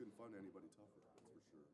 couldn't find anybody tougher, that's for sure.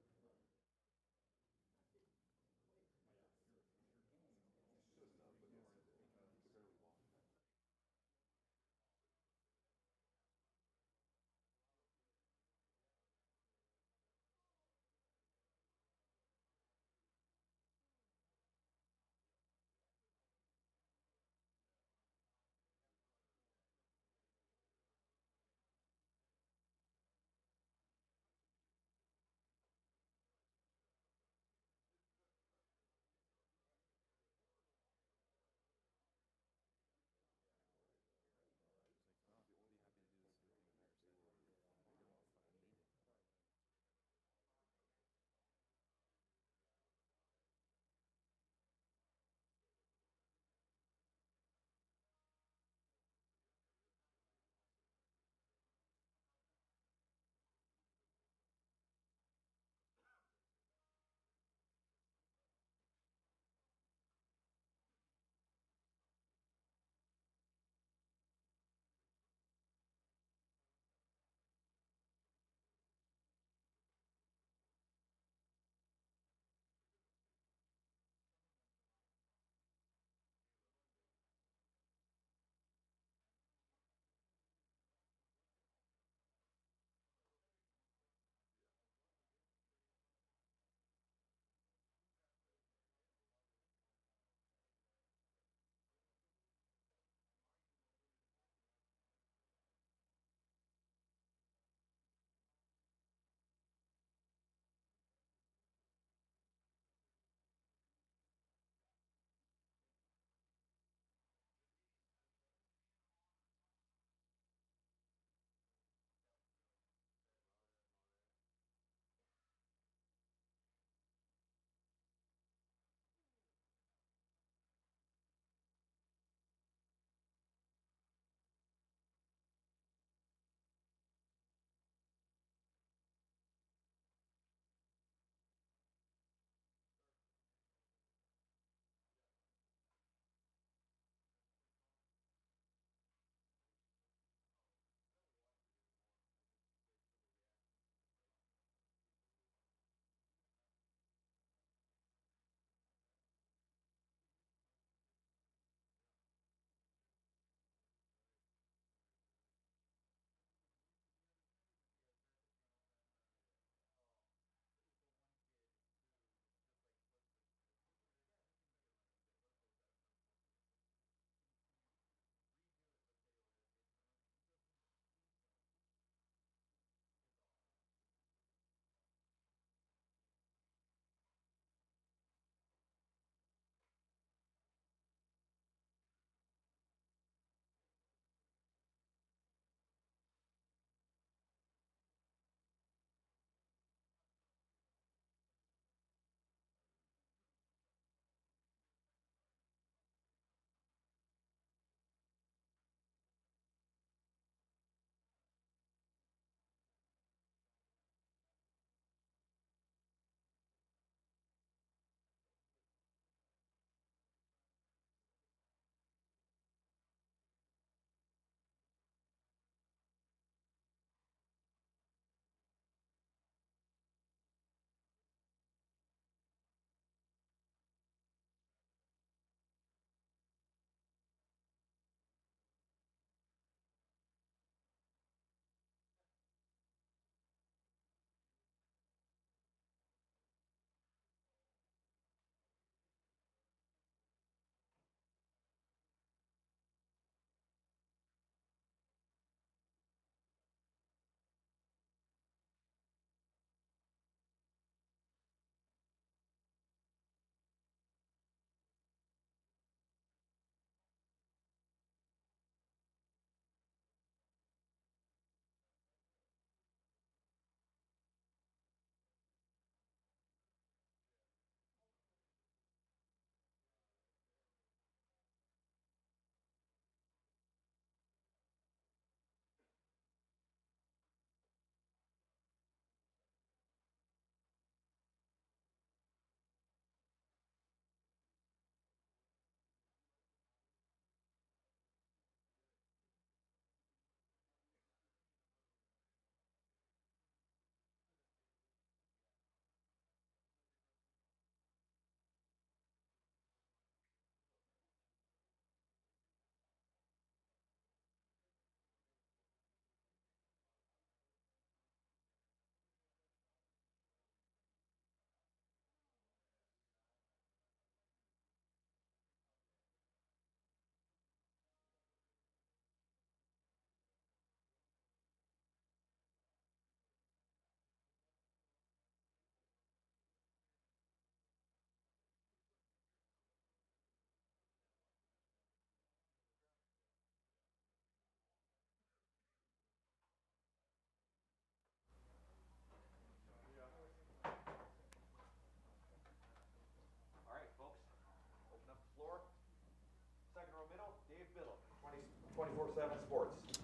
24/7 Sports.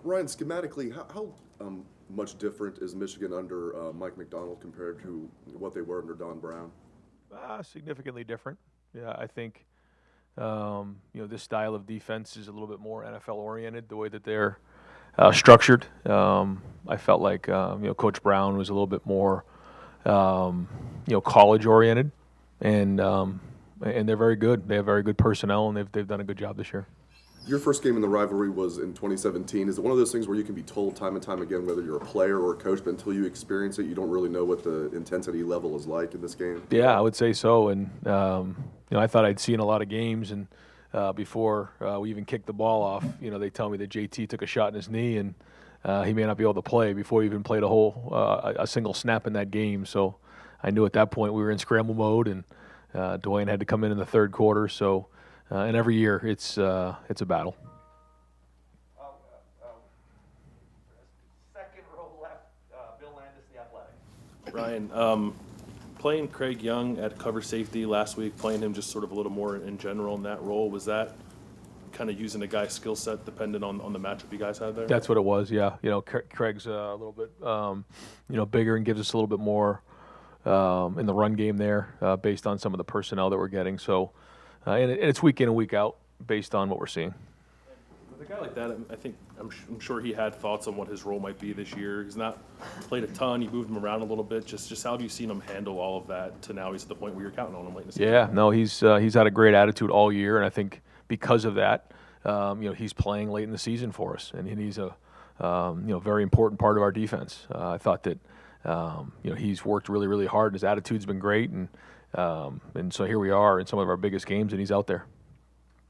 Ryan, schematically, how much different is Michigan under Mike McDonald compared to what they were under Don Brown? Significantly different. Yeah, I think this style of defense is a little bit more NFL oriented. The way that they're structured, I felt like Coach Brown was a little bit more college oriented, and they're very good. They have very good personnel, and they've done a good job this year. Your first game in the rivalry was in 2017. Is it one of those things where you can be told time and time again, whether you're a player or a coach, but until you experience it, you don't really know what the intensity level is like in this game? Yeah, I would say so. And I thought I'd seen a lot of games, and before we even kicked the ball off, they tell me that JT took a shot in his knee, and he may not be able to play before he even played a single snap in that game. So I knew at that point we were in scramble mode, and Dwayne had to come in the third quarter. So. And every year, it's a battle. Second row left, Bill Landis, The Athletic. Ryan, playing Craig Young at cover safety last week, playing him just sort of a little more in general in that role, was that kind of using a guy's skill set dependent on the matchup you guys had there? That's what it was, yeah. Craig's a little bit, bigger and gives us a little bit more in the run game there based on some of the personnel that we're getting. So. And it's week in and week out based on what we're seeing. With a guy like that, I'm sure he had thoughts on what his role might be this year. He's not played a ton. You moved him around a little bit. Just how have you seen him handle all of that to now he's at the point where you're counting on him late in the season? Yeah, no, he's had a great attitude all year, and I think because of that, he's playing late in the season for us, and he's a very important part of our defense. I thought that he's worked really, really hard. His attitude's been great, and so here we are in some of our biggest games, and he's out there.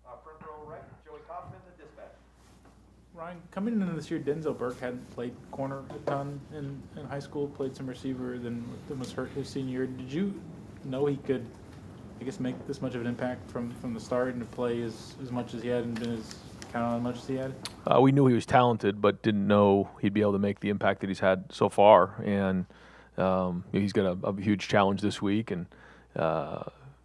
Front row right, Joey Kaufman, The Dispatch. Ryan, coming into this year, Denzel Burke hadn't played corner a ton in high school, played some receiver, then was hurt his senior year. Did you know he could, make this much of an impact from the start and to play as much as he had and been as counted on as much as he had? We knew he was talented, but didn't know he'd be able to make the impact that he's had so far. And he's got a huge challenge this week, and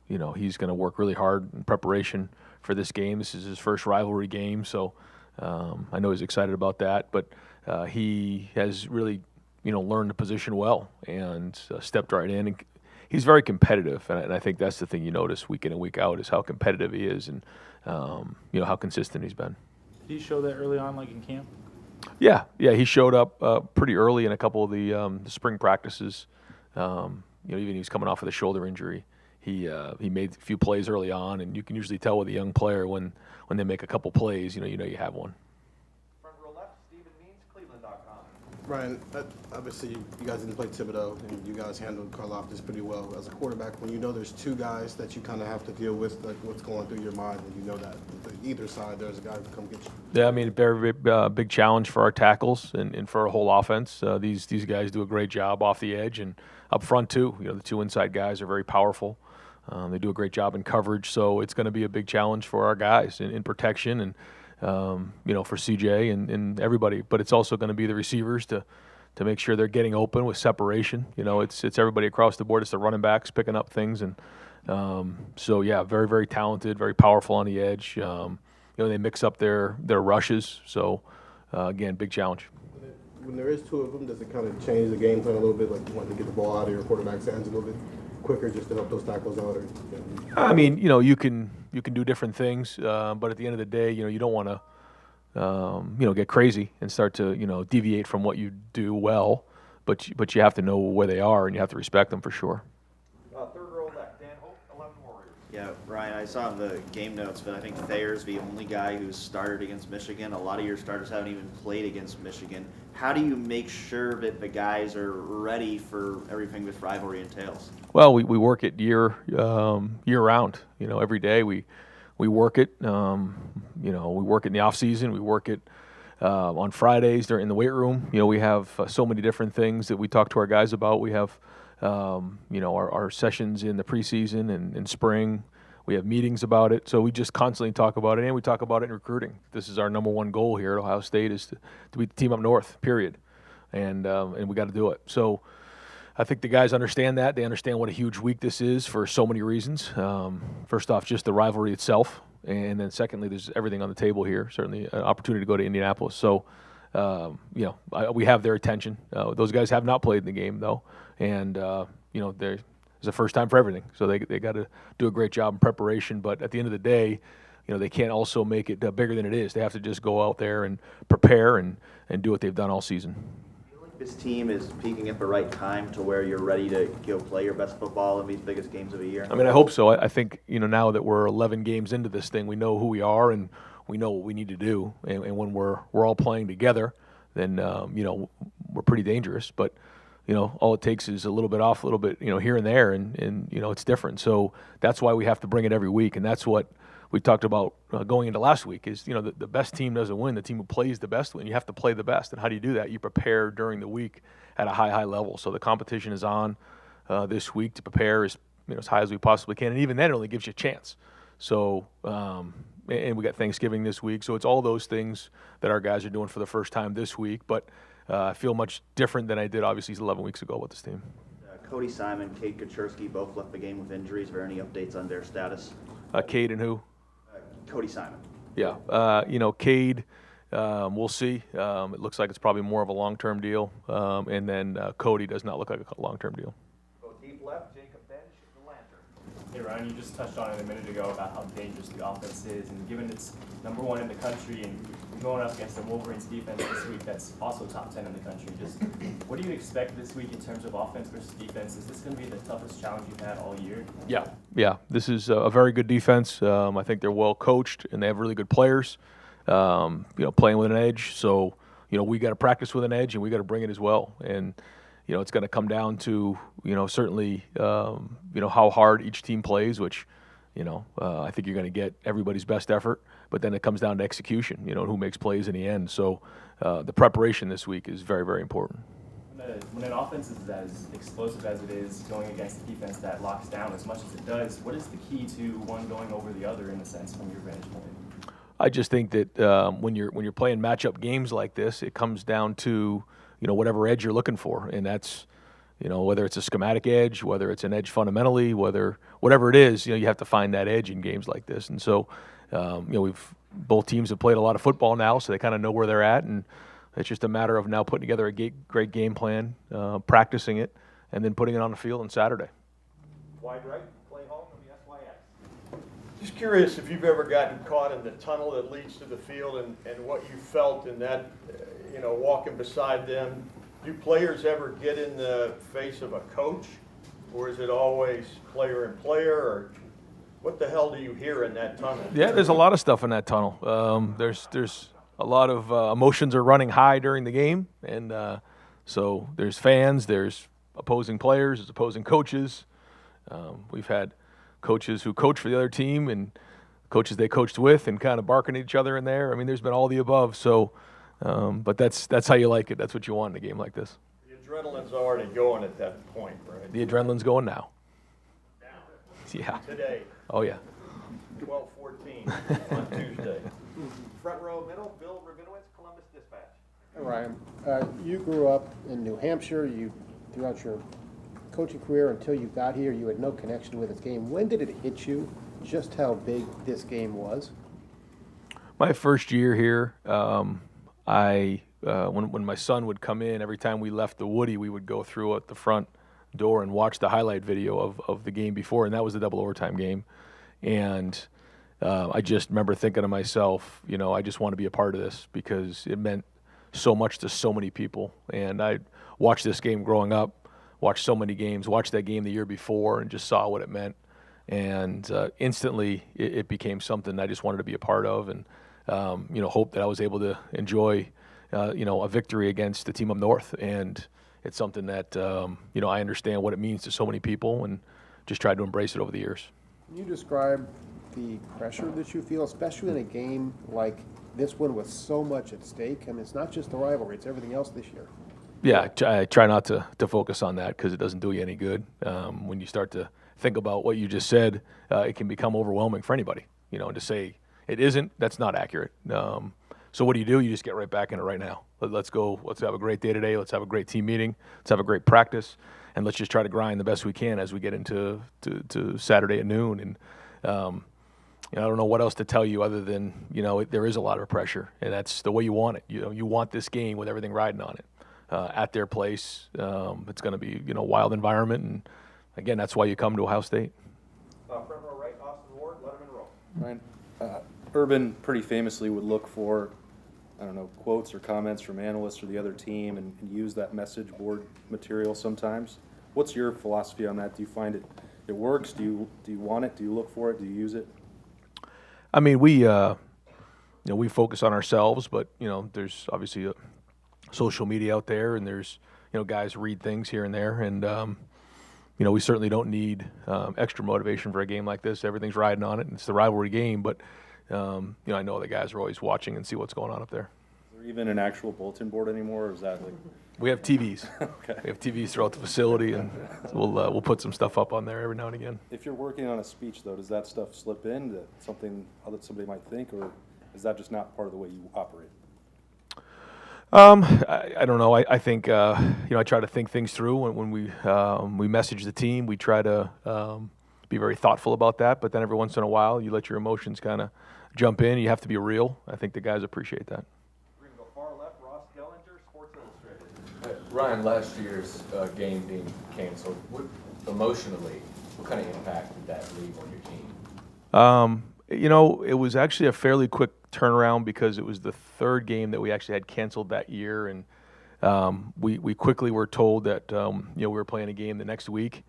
he's going to work really hard in preparation for this game. This is his first rivalry game, so I know he's excited about that. But he has really, learned the position well and stepped right in. And he's very competitive, and I think that's the thing you notice week in and week out is how competitive he is, and how consistent he's been. Did he show that early on, like in camp? Yeah, he showed up pretty early in a couple of the spring practices. Even he was coming off of the shoulder injury. He made a few plays early on, and you can usually tell with a young player when they make a couple plays, you have one. Front row left, Stephen Means, Cleveland.com. Ryan, obviously you guys didn't play Thibodeau, and you guys handled Karlaftis pretty well. As a quarterback, when you know there's two guys that you kind of have to deal with, like what's going through your mind, and you know that either side there's a guy who can come get you. Yeah, very, very big challenge for our tackles and for our whole offense. These guys do a great job off the edge and up front too. The two inside guys are very powerful. They do a great job in coverage, so it's going to be a big challenge for our guys in protection and for CJ and everybody. But it's also going to be the receivers to make sure they're getting open with separation. It's everybody across the board. It's the running backs picking up things, and very, very talented, very powerful on the edge. They mix up their rushes, so again, big challenge. When there is two of them, does it kind of change the game plan a little bit? Like you want to get the ball out of your quarterback's hands a little bit quicker just to help those tackles out? You can do different things, but at the end of the day, you don't want to get crazy and start to deviate from what you do well, but you have to know where they are and you have to respect them for sure. Third row left, Dan Hope, 11 Warriors. Yeah, Ryan, I saw in the game notes, but I think Thayer's the only guy who's started against Michigan. A lot of your starters haven't even played against Michigan. How do you make sure that the guys are ready for everything this rivalry entails? Well, we work it year round. Every day we work it. We work it in the off season. We work it on Fridays during the weight room. We have so many different things that we talk to our guys about. We have our sessions in the preseason and in spring. We have meetings about it, so we just constantly talk about it, and we talk about it in recruiting. This is our number one goal here at Ohio State is to beat the team up north, period, and we got to do it. So I think the guys understand that. They understand what a huge week this is for so many reasons. First off, just the rivalry itself, and then secondly, there's everything on the table here. Certainly, an opportunity to go to Indianapolis. So, we have their attention. Those guys have not played in the game though, and it's a first time for everything. So they got to do a great job in preparation. But at the end of the day, they can't also make it bigger than it is. They have to just go out there and prepare and do what they've done all season. This team is peaking at the right time to where you're ready to go play your best football in these biggest games of the year? I mean, I hope so. I think, now that we're 11 games into this thing, we know who we are and we know what we need to do. And when we're all playing together, then, we're pretty dangerous. But, all it takes is a little bit off, a little bit, here and there, and it's different. So that's why we have to bring it every week. And that's what we talked about going into last week is, the best team doesn't win. The team who plays the best win. You have to play the best. And how do you do that? You prepare during the week at a high level. So the competition is on this week to prepare as high as we possibly can. And even then, it only gives you a chance. So, and we got Thanksgiving this week. So it's all those things that our guys are doing for the first time this week. But I feel much different than I did, obviously, 11 weeks ago with this team. Cody Simon, Cade Hutcherson both left the game with injuries. Are there any updates on their status? Cade and who? Cody Simon. Yeah. Cade, we'll see. It looks like it's probably more of a long-term deal. And then Cody does not look like a long-term deal. Go deep left, Jacob Bench, the lantern. Hey Ryan, you just touched on it a minute ago about how dangerous the offense is, and given it's #1 in the country, and you're going up against the Wolverines defense this week that's also top 10 in the country, just what do you expect this week in terms of offense versus defense? Is this going to be the toughest challenge you've had all year? Yeah. This is a very good defense. I think they're well coached and they have really good players. Playing with an edge. So, we got to practice with an edge and we got to bring it as well. And it's going to come down to certainly how hard each team plays, which I think you're going to get everybody's best effort. But then it comes down to execution. Who makes plays in the end. So the preparation this week is very, very important. When an offense is as explosive as it is, going against a defense that locks down as much as it does, what is the key to one going over the other in a sense from your vantage point? I just think that when you're playing matchup games like this, it comes down to whatever edge you're looking for, and that's whether it's a schematic edge, whether it's an edge fundamentally, whatever it is, you have to find that edge in games like this. And so both teams have played a lot of football now, so they kind of know where they're at, and it's just a matter of now putting together a great game plan, practicing it, and then putting it on the field on Saturday. Wide right, play home from the SYX. Just curious if you've ever gotten caught in the tunnel that leads to the field and what you felt in that, walking beside them. Do players ever get in the face of a coach, or is it always player and player, or what the hell do you hear in that tunnel? Yeah, there's a lot of stuff in that tunnel. There's a lot of emotions are running high during the game, and so there's fans, there's opposing players, there's opposing coaches. We've had coaches who coach for the other team and coaches they coached with and kind of barking at each other in there. I mean, there's been all the above. So, but that's how you like it. That's what you want in a game like this. The adrenaline's already going at that point, right? The adrenaline's going now. Yeah. Today, Oh, yeah. 12:14 on Tuesday. Front row middle, Bill Rabinowitz, Columbus Dispatch. Hey, Ryan, you grew up in New Hampshire. Throughout your coaching career until you got here, you had no connection with this game. When did it hit you just how big this game was? My first year here, when my son would come in, every time we left the Woody, we would go through at the front door and watch the highlight video of the game before, and that was the double overtime game. And I just remember thinking to myself, I just want to be a part of this because it meant so much to so many people. And I watched this game growing up, watched so many games, watched that game the year before, and just saw what it meant. And instantly, it became something I just wanted to be a part of, and hope that I was able to enjoy, a victory against the team up north. And it's something that I understand what it means to so many people, and just tried to embrace it over the years. Can you describe the pressure that you feel, especially in a game like this one with so much at stake? I mean, it's not just the rivalry; it's everything else this year. Yeah, I try not to focus on that because it doesn't do you any good. When you start to think about what you just said, it can become overwhelming for anybody. And to say it isn't, that's not accurate. So what do? You just get right back in it right now. Let's go. Let's have a great day today. Let's have a great team meeting. Let's have a great practice, and let's just try to grind the best we can as we get into to Saturday at noon. And I don't know what else to tell you other than, there is a lot of pressure, and that's the way you want it. You want this game with everything riding on it. At their place, it's going to be, a wild environment, and again, that's why you come to Ohio State. Front row right, Austin Ward, Lettermen Row. Ryan, Urban pretty famously would look for, quotes or comments from analysts or the other team and use that message board material sometimes. What's your philosophy on that? Do you find it works? Do you want it? Do you look for it? Do you use it? I mean, we focus on ourselves, but, there's obviously a social media out there, and there's, guys read things here and there, and, we certainly don't need extra motivation for a game like this. Everything's riding on it, and it's the rivalry game, but, I know the guys are always watching and see what's going on up there. Is there even an actual bulletin board anymore, or is that like... We have TVs. Okay. We have TVs throughout the facility, and we'll put some stuff up on there every now and again. If you're working on a speech, though, does that stuff slip in to something that somebody might think, or is that just not part of the way you operate? I don't know. I think I try to think things through when we message the team. We try to be very thoughtful about that. But then every once in a while, you let your emotions kind of jump in. You have to be real. I think the guys appreciate that. We're going to go far left, Ross Gellinger, Sports Illustrated. Ryan, last year's game being canceled, emotionally, what kind of impact did that leave on your team? It was actually a fairly quick turnaround because it was the third game that we actually had canceled that year, and we quickly were told that we were playing a game the next week.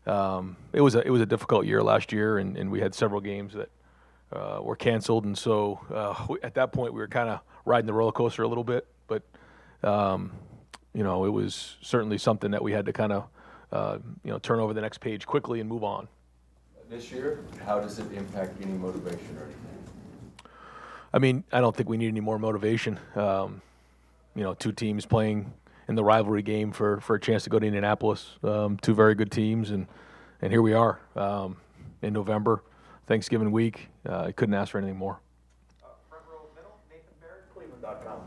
It was a difficult year last year, and we had several games that were canceled, and so at that point we were kind of riding the roller coaster a little bit, but it was certainly something that we had to kind of turn over the next page quickly and move on. This year, how does it impact any motivation or anything? I mean, I don't think we need any more motivation. Two teams playing in the rivalry game for a chance to go to Indianapolis. Two very good teams, and here we are in November, Thanksgiving week. I couldn't ask for anything more. Front row middle, Nathan Barrett, Cleveland.com.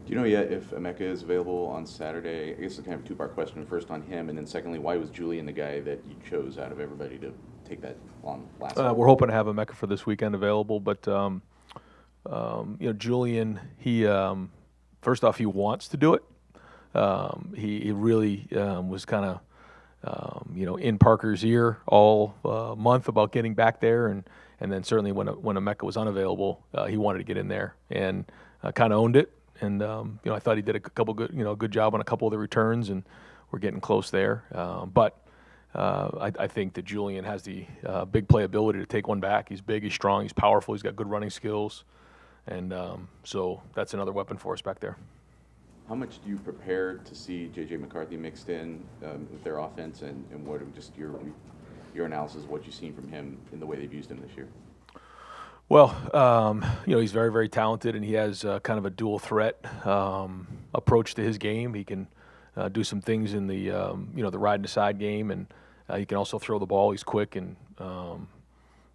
Do you know yet if Emeka is available on Saturday? I guess it's kind of a two-part question. First on him, and then secondly, why was Julian the guy that you chose out of everybody to take that on last night? We're hoping to have Emeka for this weekend available, but Julian, he first off, he wants to do it. He really was kind of in Parker's ear all month about getting back there, and then certainly when Emeka was unavailable, he wanted to get in there and kind of owned it. And I thought he did a couple good job on a couple of the returns, and we're getting close there. But I think that Julian has the big playability to take one back. He's big, he's strong, he's powerful, he's got good running skills, and so that's another weapon for us back there. How much do you prepare to see J.J. McCarthy mixed in with their offense, and what are just your analysis of what you've seen from him in the way they've used him this year? Well, he's very, very talented, and he has kind of a dual threat approach to his game. He can do some things in the the ride and decide game, and he can also throw the ball. He's quick, and so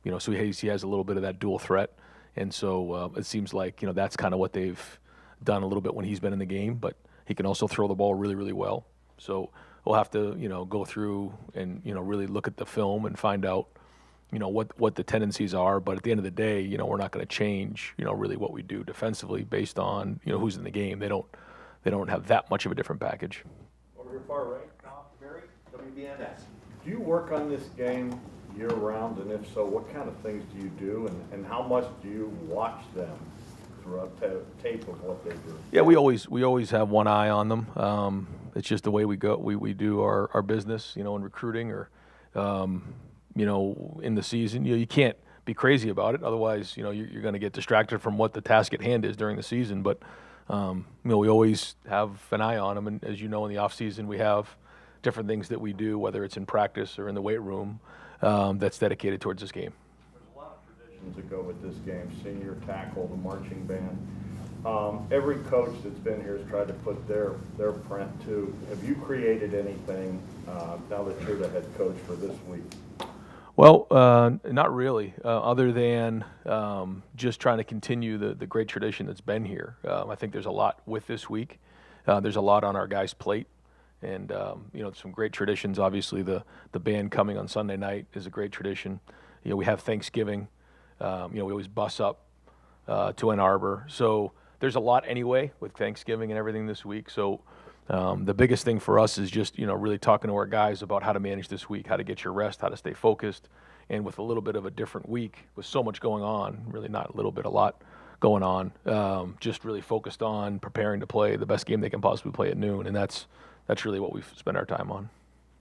he has a little bit of that dual threat. And so it seems like that's kind of what they've done a little bit when he's been in the game. But he can also throw the ball really, really well. So we'll have to go through and really look at the film and find out what the tendencies are. But at the end of the day, we're not going to change really what we do defensively based on who's in the game. They don't have that much of a different package. Over here far right. Barry, WBNS. Do you work on this game year-round, and if so, what kind of things do you do, and how much do you watch them throughout tape of what they do? Yeah, we always have one eye on them. It's just the way we go. We do our business, in recruiting or in the season. You can't be crazy about it, otherwise you're going to get distracted from what the task at hand is during the season. But we always have an eye on them, and as you know, in the off season we have different things that we do, whether it's in practice or in the weight room, that's dedicated towards this game. There's a lot of traditions that go with this game: senior tackle, the marching band. Every coach that's been here has tried to put their print too. Have you created anything now that you're the head coach for this week? Well, not really, other than just trying to continue the great tradition that's been here. I think there's a lot with this week. There's a lot on our guys' plate, and some great traditions. Obviously, the band coming on Sunday night is a great tradition. We have Thanksgiving We always bus up to Ann Arbor. So there's a lot anyway with Thanksgiving and everything this week. So the biggest thing for us is just, really talking to our guys about how to manage this week, how to get your rest, how to stay focused. And with a little bit of a different week, with so much going on, really not a little bit, a lot going on, just really focused on preparing to play the best game they can possibly play at noon. And that's really what we've spent our time on.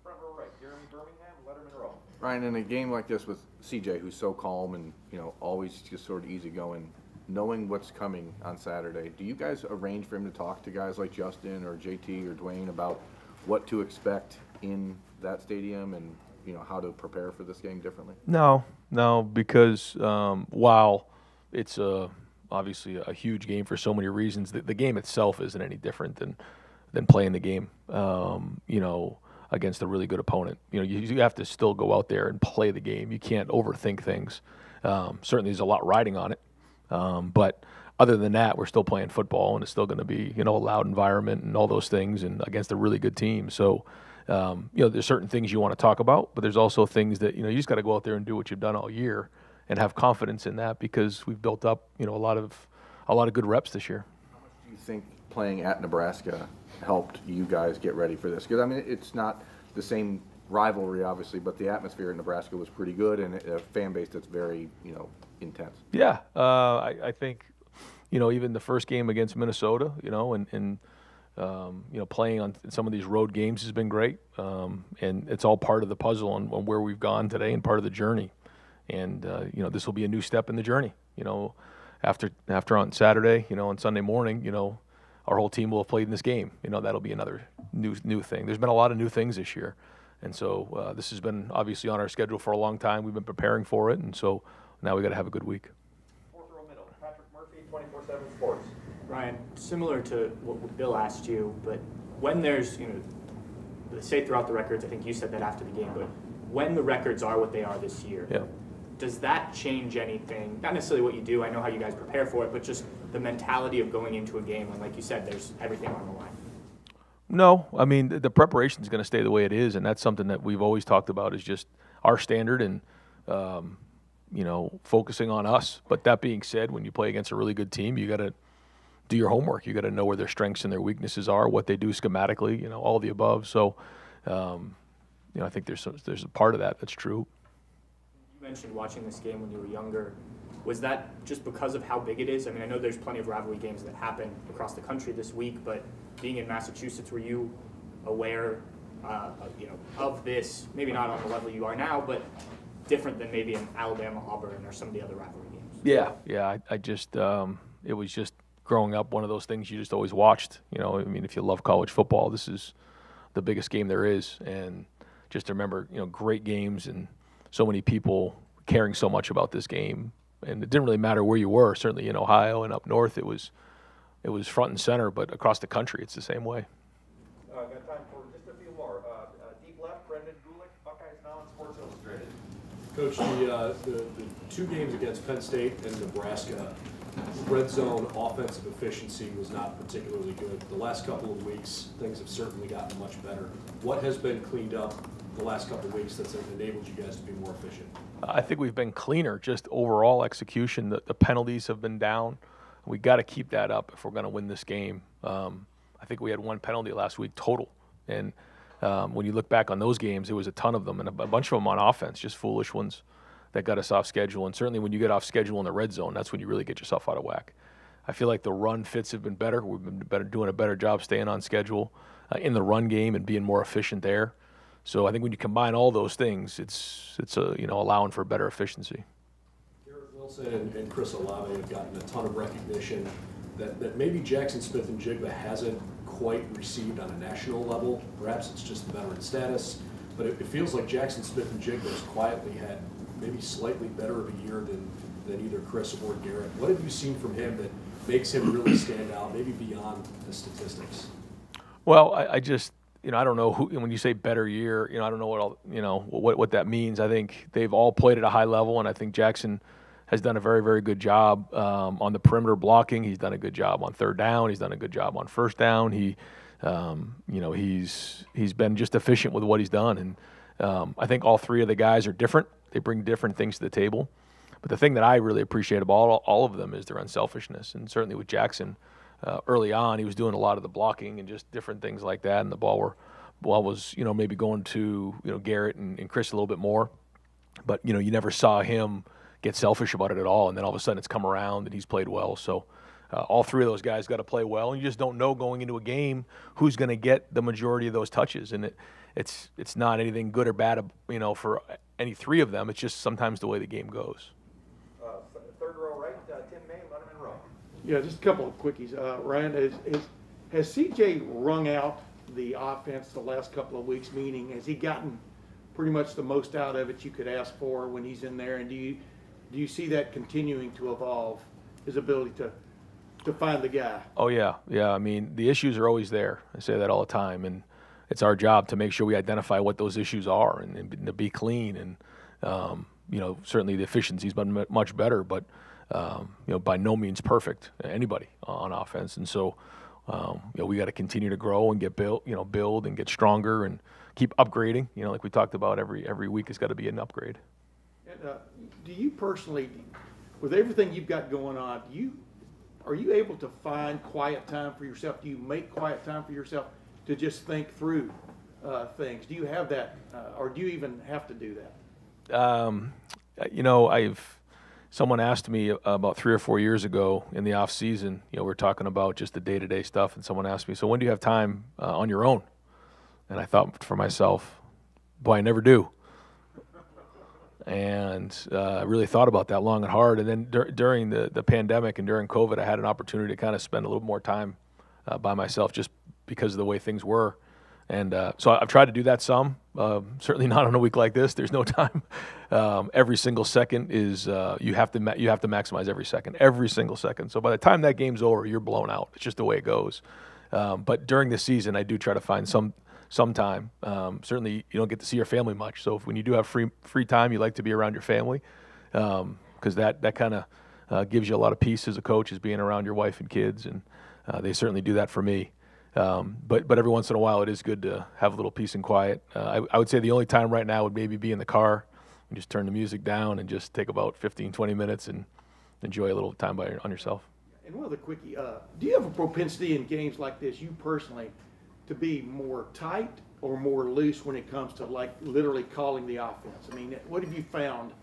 Front row right, Jeremy Birmingham, Lettermen Row. Ryan, in a game like this with CJ, who's so calm and, always just sort of easygoing, knowing what's coming on Saturday, do you guys arrange for him to talk to guys like Justin or JT or Dwayne about what to expect in that stadium and, how to prepare for this game differently? No, because while it's obviously a huge game for so many reasons, the game itself isn't any different than playing the game, against a really good opponent. You have to still go out there and play the game. You can't overthink things. Certainly there's a lot riding on it. But other than that, we're still playing football, and it's still going to be, a loud environment and all those things, and against a really good team. So, there's certain things you want to talk about, but there's also things that, you just got to go out there and do what you've done all year and have confidence in that, because we've built up, a lot of good reps this year. How much do you think playing at Nebraska helped you guys get ready for this? Because, it's not the same rivalry, obviously, but the atmosphere in Nebraska was pretty good, and a fan base that's very, intense. Yeah, I think, even the first game against Minnesota, and playing on some of these road games has been great, and it's all part of the puzzle on where we've gone today and part of the journey. And this will be a new step in the journey. After on Saturday, on Sunday morning, our whole team will have played in this game. That'll be another new thing. There's been a lot of new things this year, and so this has been obviously on our schedule for a long time. We've been preparing for it, and so now we got to have a good week. Fourth row middle, Patrick Murphy, 24/7 Sports. Ryan, similar to what Bill asked you, but when there's, say throughout the records, I think you said that after the game, but when the records are what they are this year, yeah. Does that change anything? Not necessarily what you do, I know how you guys prepare for it, but just the mentality of going into a game when, like you said, there's everything on the line. No, the preparation is going to stay the way it is, and that's something that we've always talked about, is just our standard and, focusing on us. But that being said, when you play against a really good team, you got to do your homework. You got to know where their strengths and their weaknesses are, what they do schematically, all of the above. So, I think there's a part of that that's true. You mentioned watching this game when you were younger. Was that just because of how big it is? I know there's plenty of rivalry games that happen across the country this week, but being in Massachusetts, were you aware, of this? Maybe not on the level you are now, but different than maybe in Alabama, Auburn, or some of the other rivalry games. Yeah. I just it was just growing up one of those things you just always watched. If you love college football, this is the biggest game there is, and just to remember, great games and so many people caring so much about this game. And it didn't really matter where you were. Certainly in Ohio and up north, it was front and center. But across the country, it's the same way. Got time for just a few more. Deep left, Brendan Gulick, Buckeyes Now and Sports Illustrated. Coach, the two games against Penn State and Nebraska, red zone offensive efficiency was not particularly good. The last couple of weeks, things have certainly gotten much better. What has been cleaned up the last couple of weeks that's enabled you guys to be more efficient? I think we've been cleaner, just overall execution. The penalties have been down. We got to keep that up if we're going to win this game. I think we had one penalty last week total. And when you look back on those games, there was a ton of them, and a bunch of them on offense, just foolish ones that got us off schedule. And certainly when you get off schedule in the red zone, that's when you really get yourself out of whack. I feel like the run fits have been better. We've been doing a better job staying on schedule in the run game and being more efficient there. So I think when you combine all those things, it's allowing for better efficiency. Garrett Wilson and Chris Olave have gotten a ton of recognition that maybe Jackson Smith-Njigba hasn't quite received on a national level. Perhaps it's just the veteran status, but it feels like Jackson Smith-Njigba has quietly had maybe slightly better of a year than either Chris or Garrett. What have you seen from him that makes him really stand out, maybe beyond the statistics? Well, I just, I don't know who, when you say better year, I don't know what that means. I think they've all played at a high level, and I think Jackson has done a very, very good job on the perimeter blocking. He's done a good job on third down. He's done a good job on first down. He's been just efficient with what he's done. And I think all three of the guys are different. They bring different things to the table. But the thing that I really appreciate about all of them is their unselfishness. And certainly with Jackson, early on, he was doing a lot of the blocking and just different things like that. And the ball was, maybe going to, Garrett and Chris a little bit more. But, you never saw him get selfish about it at all. And then all of a sudden it's come around and he's played well. So all three of those guys got to play well. And you just don't know going into a game who's going to get the majority of those touches. And it's not anything good or bad, for any three of them. It's just sometimes the way the game goes. Third row right, Tim May, Lettermen Row. Yeah, just a couple of quickies. Ryan, has CJ wrung out the offense the last couple of weeks? Meaning, has he gotten pretty much the most out of it you could ask for when he's in there? And do you see that continuing to evolve, his ability to find the guy? Oh, yeah. Yeah, I mean, the issues are always there. I say that all the time. And it's our job to make sure we identify what those issues are and to be clean. And, certainly the efficiency's been much better, but, by no means perfect, anybody on offense. And so, we got to continue to grow and get build and get stronger and keep upgrading. Like we talked about, every week has got to be an upgrade. And, do you personally, with everything you've got going on, are you able to find quiet time for yourself? Do you make quiet time for yourself to just think through things? Do you have that, or do you even have to do that? Someone asked me about 3 or 4 years ago in the off season. We're talking about just the day-to-day stuff, and someone asked me, "So when do you have time on your own?" And I thought for myself, boy, I never do. And I really thought about that long and hard. And then during the pandemic and during COVID, I had an opportunity to kind of spend a little more time by myself just because of the way things were. And so I've tried to do that some. Certainly not on a week like this. There's no time. Every single second is you have to maximize every single second. So by the time that game's over, you're blown out. It's just the way it goes. But during the season, I do try to find some time. Certainly, you don't get to see your family much. So when you do have free time, you like to be around your family because that kind of gives you a lot of peace as a coach, is being around your wife and kids, and they certainly do that for me. But every once in a while, it is good to have a little peace and quiet. I would say the only time right now would maybe be in the car and just turn the music down and just take about 15, 20 minutes and enjoy a little time on yourself. And one other quickie, do you have a propensity in games like this, you personally, to be more tight or more loose when it comes to like literally calling the offense? I mean, what have you found?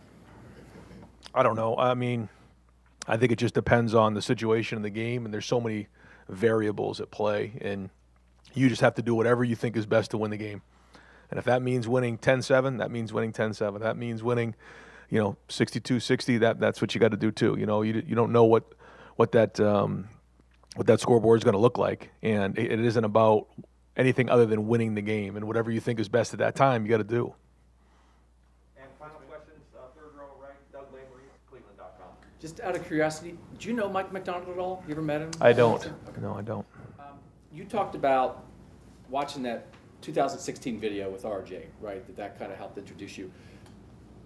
I don't know. I mean, I think it just depends on the situation of the game, and there's so many variables at play, and you just have to do whatever you think is best to win the game. And if that means winning 10-7, that means winning 10-7. That means winning, 62-60. That's what you got to do too. You don't know what that scoreboard is going to look like, and it isn't about anything other than winning the game. And whatever you think is best at that time, you got to do. And final questions, third row right, Doug Lavery, Cleveland.com. Just out of curiosity, do you know Mike McDonald at all? You ever met him? I don't. Okay. No, I don't. You talked about watching that 2016 video with RJ, right? That kind of helped introduce you.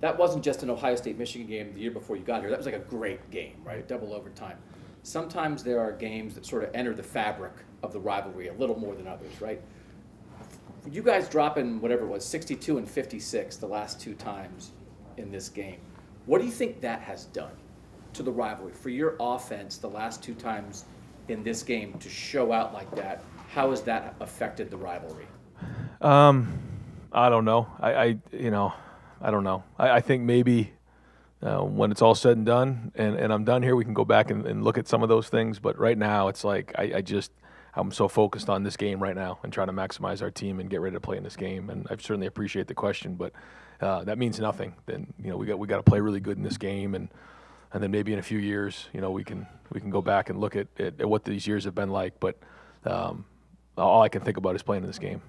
That wasn't just an Ohio State-Michigan game the year before you got here. That was like a great game, right? Double overtime. Sometimes there are games that sort of enter the fabric of the rivalry a little more than others, right? You guys dropping whatever it was, 62 and 56 the last two times in this game. What do you think that has done to the rivalry for your offense the last two times in this game to show out like that? How has that affected the rivalry? I don't know. I don't know. I think maybe when it's all said and done and I'm done here, we can go back and look at some of those things. But right now, it's like I'm so focused on this game right now and trying to maximize our team and get ready to play in this game. And I certainly appreciate the question, but that means nothing. Then we got to play really good in this game, and then maybe in a few years, we can go back and look at what these years have been like. But all I can think about is playing in this game.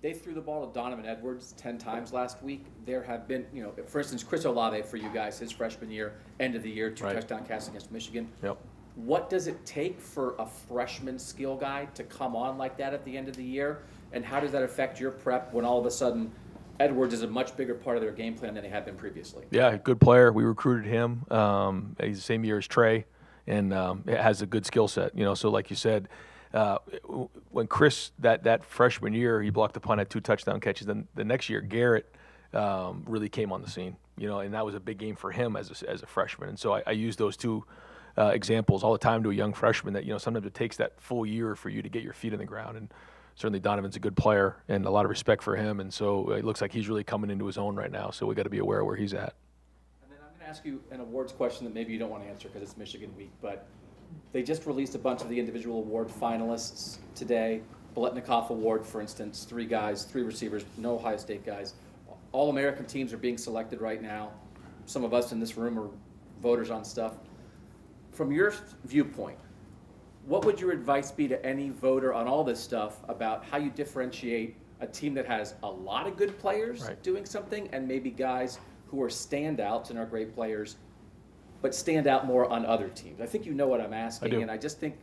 They threw the ball to Donovan Edwards 10 times last week. There have been, for instance, Chris Olave for you guys, his freshman year, end of the year, 2 touchdown casts against Michigan. Yep. What does it take for a freshman skill guy to come on like that at the end of the year? And how does that affect your prep when all of a sudden Edwards is a much bigger part of their game plan than they had been previously? Yeah, good player. We recruited him. He's the same year as Trey, and has a good skill set. So like you said, when Chris, that freshman year, he blocked the punt, had 2 touchdown catches. Then the next year, Garrett really came on the scene. And that was a big game for him as a freshman. And so I use those two examples all the time to a young freshman that sometimes it takes that full year for you to get your feet in the ground. And certainly Donovan's a good player and a lot of respect for him. And so it looks like he's really coming into his own right now. So we got to be aware of where he's at. And then I'm going to ask you an awards question that maybe you don't want to answer because it's Michigan week, but they just released a bunch of the individual award finalists today. Biletnikoff Award, for instance, 3 guys, 3 receivers, no Ohio State guys. All American teams are being selected right now. Some of us in this room are voters on stuff. From your viewpoint, what would your advice be to any voter on all this stuff about how you differentiate a team that has a lot of good players doing something and maybe guys who are standouts and are great players, but stand out more on other teams? I think you know what I'm asking, I do. and I just think,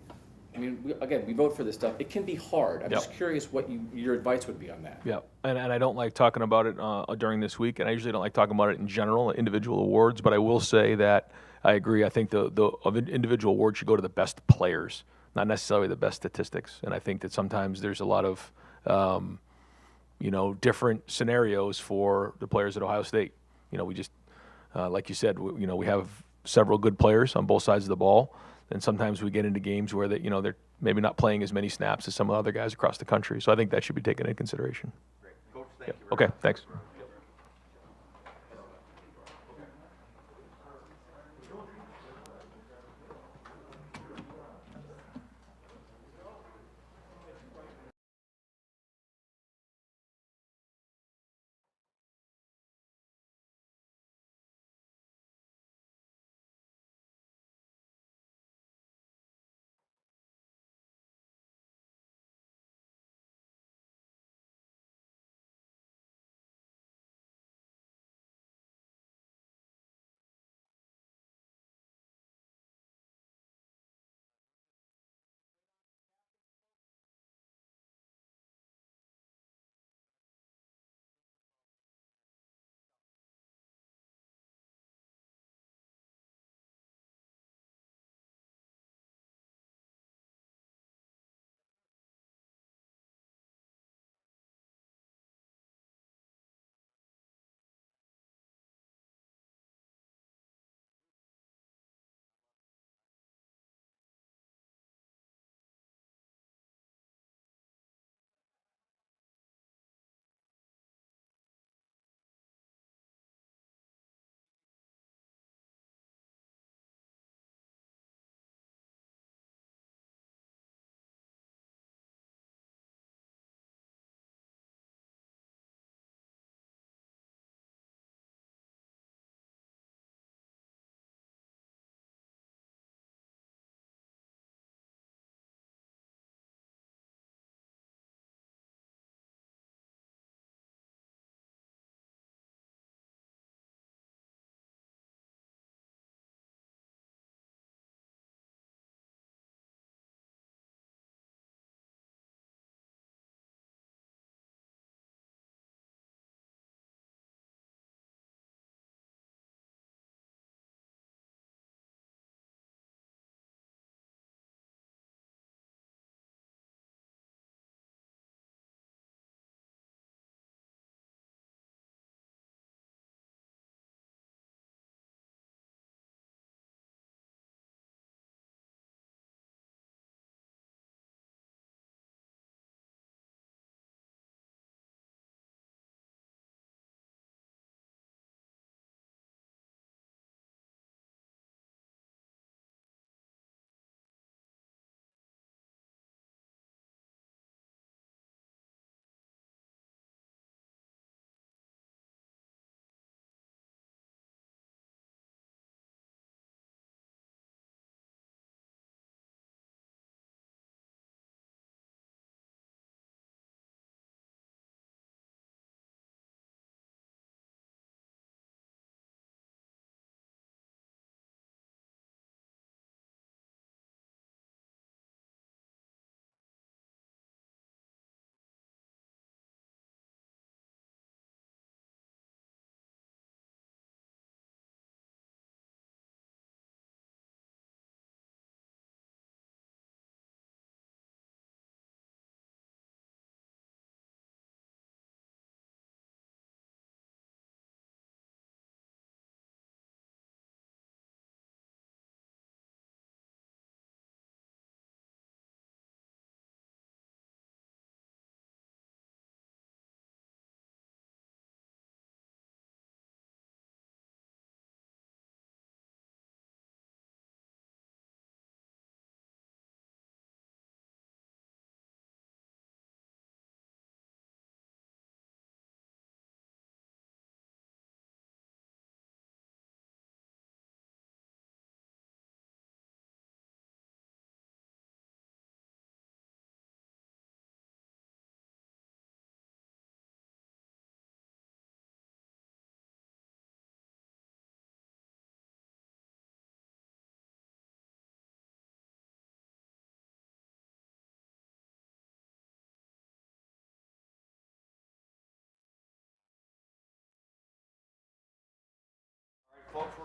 we vote for this stuff. It can be hard. I'm just curious what your advice would be on that. Yeah, and I don't like talking about it during this week, and I usually don't like talking about it in general, individual awards, but I will say that I agree. I think the individual award should go to the best players, not necessarily the best statistics. And I think that sometimes there's a lot of, different scenarios for the players at Ohio State. We just, like you said, we have several good players on both sides of the ball. And sometimes we get into games where they're maybe not playing as many snaps as some of the other guys across the country. So I think that should be taken into consideration. Great. Coach, thank you. Okay, thanks.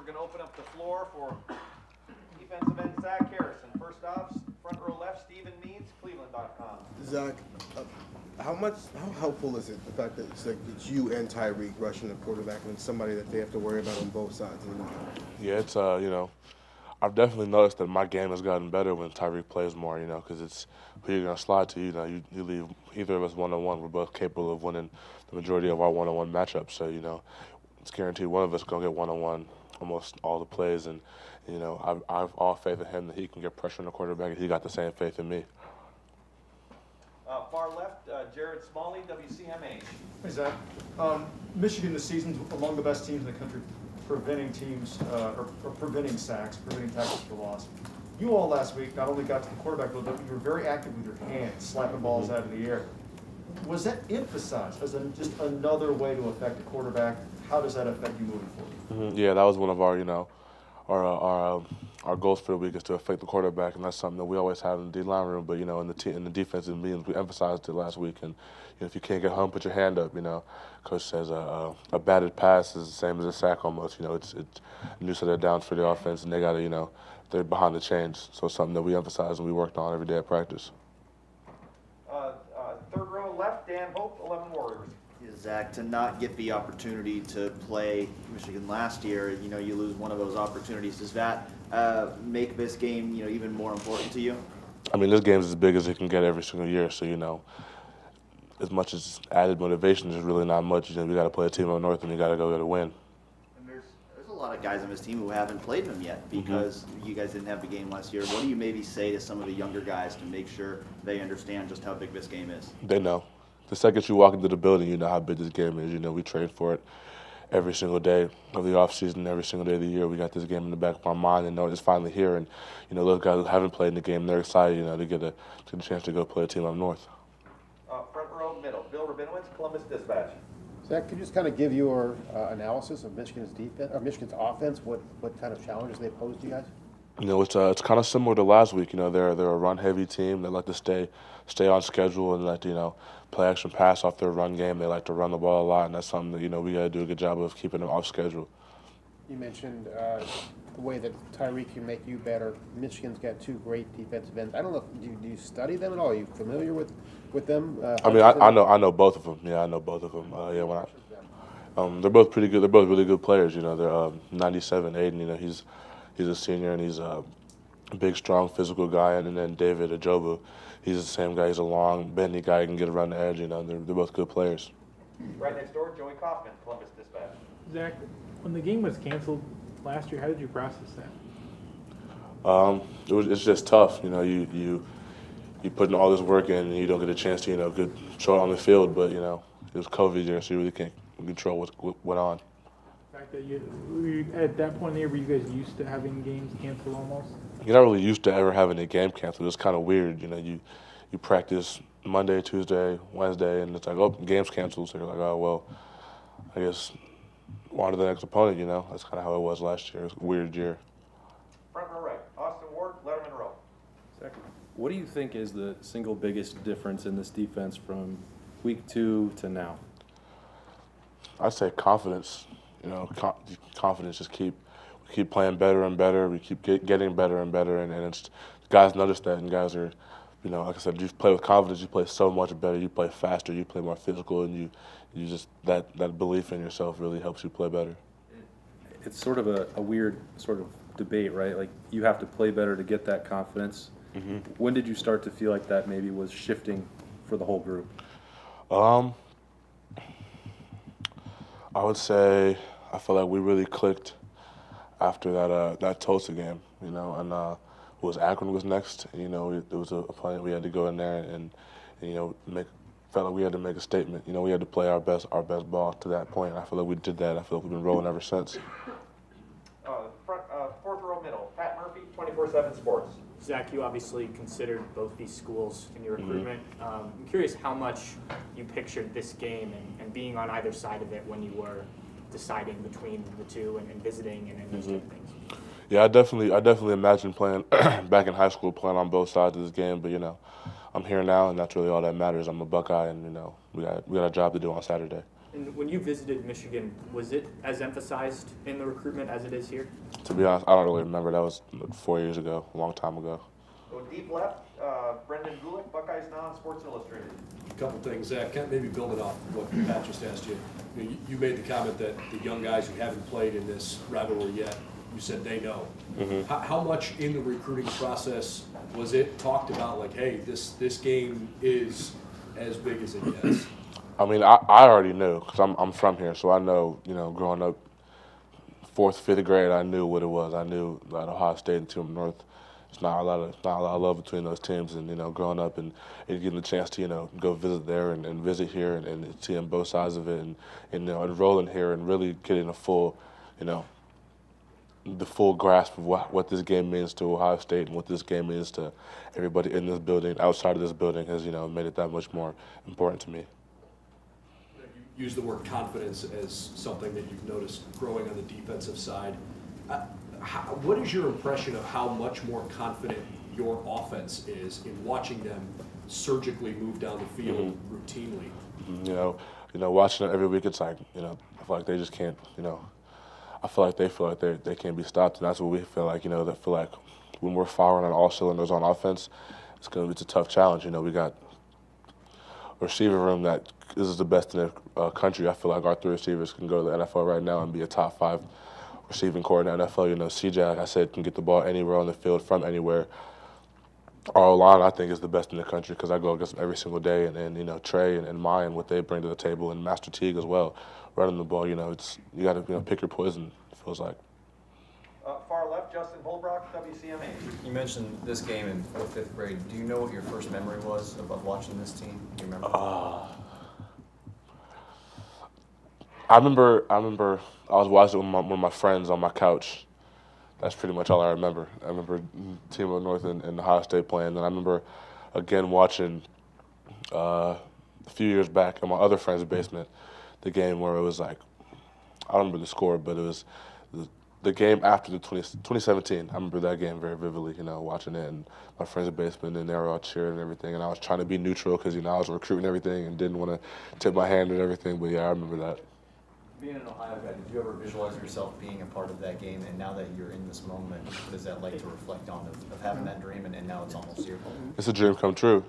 we're going to open up the floor for defensive end Zach Harrison. First off, front row left, Stephen Means, Cleveland.com. Zach, how helpful is it, the fact that it's you and Tyreek rushing the quarterback and it's somebody that they have to worry about on both sides of the line? Yeah, it's, I've definitely noticed that my game has gotten better when Tyreek plays more, because it's who you're going to slide to. You leave either of us one-on-one. We're both capable of winning the majority of our one-on-one matchups. So, it's guaranteed one of us going to get one-on-one almost all the plays. And, I've all faith in him that he can get pressure on the quarterback, and he got the same faith in me. Far left, Jared Smalley, WCMH. Hey, Zach. Michigan this season's among the best teams in the country preventing teams, or preventing sacks, preventing tackles for loss. You all last week not only got to the quarterback, but you were very active with your hands, slapping balls out of the air. Was that emphasized as just another way to affect the quarterback? How does that affect you moving forward? Yeah, that was one of our goals for the week is to affect the quarterback, and that's something that we always have in the D-line room. But in the defensive meetings, we emphasized it last week. And if you can't get home, put your hand up. Coach says a batted pass is the same as a sack almost. It's a new set of downs for the offense, and they got to they're behind the chains. So it's something that we emphasize and we worked on every day at practice. Third row left, Dan Hope, 11 Warriors. Zach, to not get the opportunity to play Michigan last year, you lose one of those opportunities. Does that make this game, even more important to you? I mean, this game's as big as it can get every single year. So, as much as added motivation, there's really not much. We got to play a team up north, and you got to go get a win. And there's a lot of guys on this team who haven't played them yet because you guys didn't have the game last year. What do you maybe say to some of the younger guys to make sure they understand just how big this game is? They know. The second you walk into the building, you know how big this game is. We train for it every single day of the off season, every single day of the year. We got this game in the back of our mind and know it's finally here. And those guys who haven't played in the game, they're excited, to get a chance to go play a team up north. Front row middle, Bill Rabinowitz, Columbus Dispatch. Zach, could you just kind of give your analysis of Michigan's defense or Michigan's offense? What kind of challenges they pose to you guys? It's kind of similar to last week. They're a run-heavy team. They like to stay on schedule and like to play action pass off their run game. They like to run the ball a lot, and that's something that we got to do a good job of keeping them off schedule. You mentioned the way that Tyreek can make you better. Michigan's got two great defensive ends. I don't know. Do you study them at all? Are you familiar with them? I mean, I know both of them. Yeah, I know both of them. They're both pretty good. They're both really good players. They're 97. Aiden, he's a senior and he's a big, strong, physical guy. And then David, Jobo, he's the same guy. He's a long, bendy guy who can get around the edge. They're both good players. Right next door, Joey Kaufman, Columbus Dispatch. Zach, when the game was canceled last year, how did you process that? It's just tough. You put in all this work in and you don't get a chance to show it on the field. But it was COVID year, so you really can't control what went on. The fact that you at that point in the year, were you guys used to having games canceled almost? You're not really used to ever having a game canceled. It's kind of weird. You practice Monday, Tuesday, Wednesday, and it's like, oh, game's canceled. So you're like, oh, well, I guess on to the next opponent, That's kind of how it was last year. It was a weird year. Front row right, Austin Ward, Lettermen Row. What do you think is the single biggest difference in this defense from week 2 to now? I'd say confidence. Confidence. Just keep playing better and better. We keep getting better and better, and it's guys notice that, and guys are, like I said, you play with confidence. You play so much better. You play faster. You play more physical, and you just that belief in yourself really helps you play better. It's sort of a weird sort of debate, right? Like you have to play better to get that confidence. Mm-hmm. When did you start to feel like that maybe was shifting for the whole group? I would say I felt like we really clicked after that Tulsa game, and was Akron was next. It was a plan. We had to go in there and felt like we had to make a statement. We had to play our best ball to that point. I feel like we did that. I feel like we've been rolling ever since. Fourth row middle, Pat Murphy, 24/7 Sports. Zach, you obviously considered both these schools in your recruitment. I'm curious how much you pictured this game and being on either side of it when you were deciding between the two and visiting and those type of things. Yeah, I definitely imagined playing back in high school, playing on both sides of this game. But I'm here now, and that's really all that matters. I'm a Buckeye, and we got a job to do on Saturday. And when you visited Michigan, was it as emphasized in the recruitment as it is here? To be honest, I don't really remember. That was like 4 years ago, a long time ago. Go deep left, Brendan Gulick, Buckeyes Now on Sports Illustrated. A couple things, Zach, kind of maybe building off what Pat just asked you. You made the comment that the young guys who haven't played in this rivalry yet, you said they know. How much in the recruiting process was it talked about, like, hey, this game is as big as it gets? I mean, I already knew because I'm from here, so I know, growing up, 4th, 5th grade, I knew what it was. I knew that Ohio State and Team North, it's not a lot of love between those teams. And growing up and getting the chance to go visit there and visit here and seeing both sides of it and enrolling here and really getting a full, the full grasp of what this game means to Ohio State and what this game means to everybody in this building, outside of this building, has made it that much more important to me. You use the word confidence as something that you've noticed growing on the defensive side. What is your impression of how much more confident your offense is in watching them surgically move down the field routinely? Watching it every week, it's like, I feel like they just can't, I feel like they can't be stopped, and that's what we feel like, they feel like when we're firing on all cylinders on offense, it's a tough challenge. We got a receiver room that is the best in the country. I feel like our 3 receivers can go to the NFL right now and be a top 5 receiving core in the NFL. CJ, like I said, can get the ball anywhere on the field from anywhere. Our line, I think, is the best in the country because I go against them every single day. And Trey and Mayan, what they bring to the table, and Master Teague as well, running the ball. You got to pick your poison, it feels like. Far left, Justin Holbrook, WCMA. You mentioned this game in 4th, 5th grade. Do you know what your first memory was about watching this team? Do you remember? I remember I was watching with one of my friends on my couch. That's pretty much all I remember. I remember Team of North and Ohio State playing. And I remember, again, watching a few years back in my other friend's basement, the game where it was like, I don't remember the score, but it was the game after the 2017. I remember that game very vividly, watching it in my friend's basement, and they were all cheering and everything. And I was trying to be neutral because, I was recruiting everything and didn't want to tip my hand and everything. But, yeah, I remember that. Being an Ohio guy, did you ever visualize yourself being a part of that game? And now that you're in this moment, what is that like to reflect on of having that dream and now it's almost here? It's a dream come true.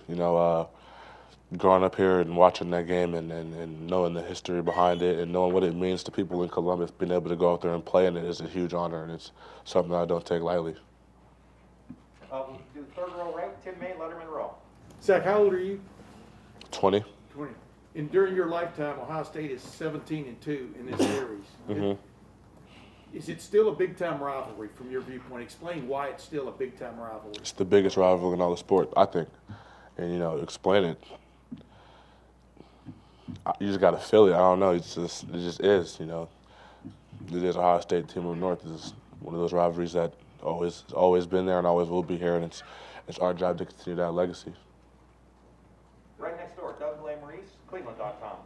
Growing up here and watching that game and knowing the history behind it and knowing what it means to people in Columbus, being able to go out there and play in it is a huge honor, and it's something I don't take lightly. We'll do 3rd row right, Tim May, Lettermen Row. Zach, how old are you? 20. 20. And during your lifetime, Ohio State is 17-2 in this series. Is it still a big-time rivalry from your viewpoint? Explain why it's still a big-time rivalry. It's the biggest rivalry in all the sport, I think. And, explain it. You just got to feel it. I don't know. It just is, It is Ohio State, Team of North. It's one of those rivalries that always been there and always will be here, and it's our job to continue that legacy. Right next door, Doug Maurice, Cleveland.com.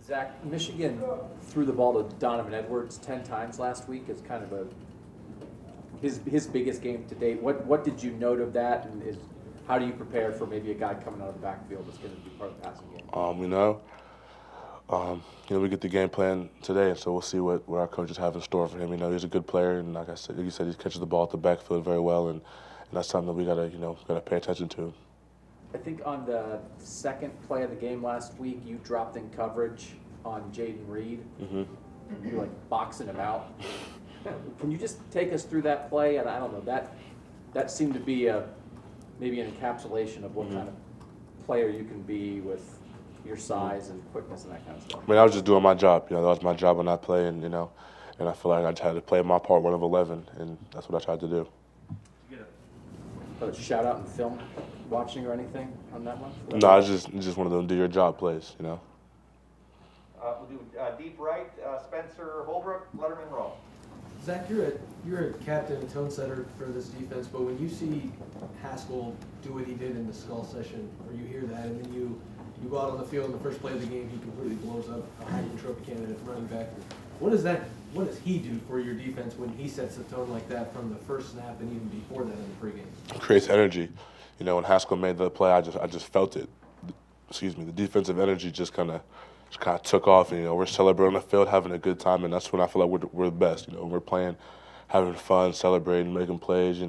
Zach, Michigan threw the ball to Donovan Edwards 10 times last week as kind of his biggest game to date. What did you note of that, and how do you prepare for maybe a guy coming out of the backfield that's going to be part of the passing game? We get the game plan today, and so we'll see what our coaches have in store for him. He's a good player, and like you said, he catches the ball at the backfield very well, and that's something that we gotta pay attention to. I think on the second play of the game last week, you dropped in coverage on Jaden Reed. You're like boxing him out. Can you just take us through that play? And I don't know, that seemed to be maybe an encapsulation of what kind of player you can be with your size and quickness and that kind of stuff. I was just doing my job. That was my job on that play, and and I feel like I just had to play my part, 1 of 11, and that's what I tried to do. A shout out in film watching or anything on that one? No, it's just one of them do your job plays, We'll do deep right, Spencer Holbrook, Lettermen Row. Zach, you're a captain and tone setter for this defense, but when you see Haskell do what he did in the skull session, or you hear that, and then you go out on the field in the first play of the game, he completely blows up a Heisman Trophy candidate running back. What does he do for your defense when he sets the tone like that from the first snap and even before that in the pregame? It creates energy. When Haskell made the play, I just felt it. The defensive energy just kind of just kind of took off. And, we're celebrating on the field, having a good time, and that's when I feel like we're the best. We're playing, having fun, celebrating, making plays.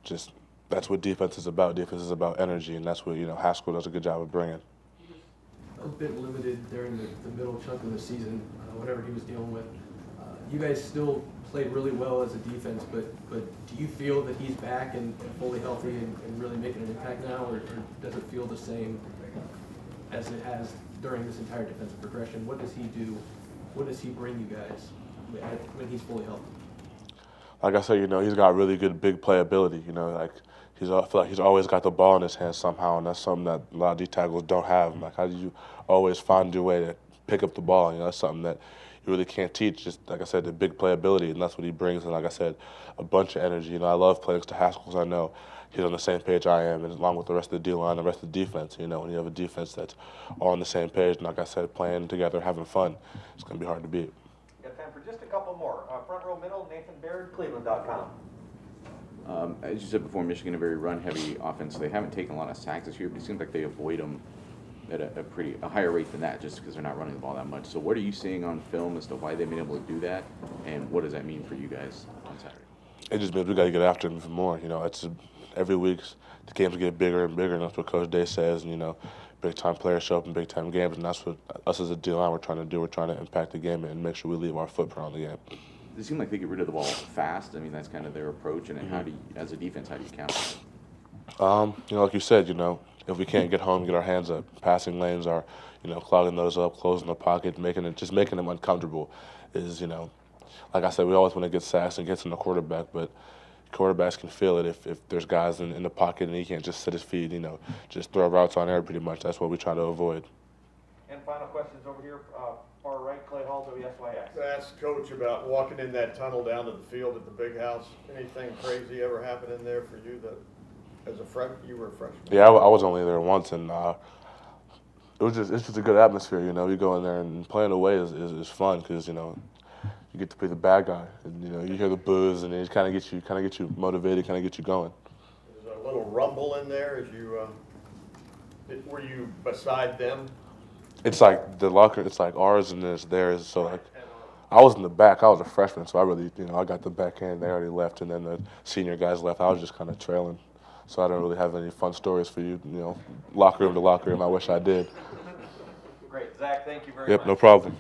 Just that's what defense is about. Defense is about energy, and that's what Haskell does a good job of bringing. A bit limited during the middle chunk of the season, whatever he was dealing with. You guys still played really well as a defense, but do you feel that he's back and fully healthy and really making an impact now, or does it feel the same as it has during this entire defensive progression? What does he do? What does he bring you guys when he's fully healthy? Like I said, he's got really good big playability. I feel like he's always got the ball in his hands somehow, and that's something that a lot of D tackles don't have. Like, how do you always find your way to pick up the ball? That's something that you really can't teach. Just like I said, the big playability, and that's what he brings. And like I said, a bunch of energy. I love playing next to Haskell because I know he's on the same page I am, and along with the rest of the D line, the rest of the defense. When you have a defense that's all on the same page, and like I said, playing together, having fun, it's going to be hard to beat. Got time for just a couple more. Front row middle, Nathan Baird, Cleveland.com. As you said before, Michigan a very run-heavy offense. They haven't taken a lot of sacks this year, but it seems like they avoid them at a higher rate than that, just because they're not running the ball that much. So what are you seeing on film as to why they've been able to do that, and what does that mean for you guys on Saturday? It just means we got to get after them even more. It's every week the games get bigger and bigger, and that's what Coach Day says. And big-time players show up in big-time games, and that's what us as a D-line we're trying to do. We're trying to impact the game and make sure we leave our footprint on the game. Does it seem like they get rid of the ball fast? I mean, that's kind of their approach. And how do you, as a defense, how do you counter it? Like you said, if we can't get home, get our hands up, passing lanes are, clogging those up, closing the pocket, making them uncomfortable. Like I said, we always want to get sacks and get to the quarterback, but quarterbacks can feel it if there's guys in the pocket and he can't just sit his feet, just throw routes on air pretty much. That's what we try to avoid. And final questions over here, far right, Clay Hall, WSYX. Ask Coach about walking in that tunnel down to the field at the big house. Anything crazy ever happen in there for you as a freshman? You were a freshman. Yeah, I was only there once, and it's just a good atmosphere. You go in there and playing away is fun because you get to be the bad guy, and you hear the boos, and it kind of gets you motivated, kind of get you going. Is there a little rumble in there as you were you beside them? It's like the locker, it's like ours and theirs. So like, I was in the back. I was a freshman, so I really, I got the back end. They already left, and then the senior guys left. I was just kind of trailing, so I don't really have any fun stories for you. Locker room to locker room. I wish I did. Great, Zach. Thank you very much. Yep, no problem.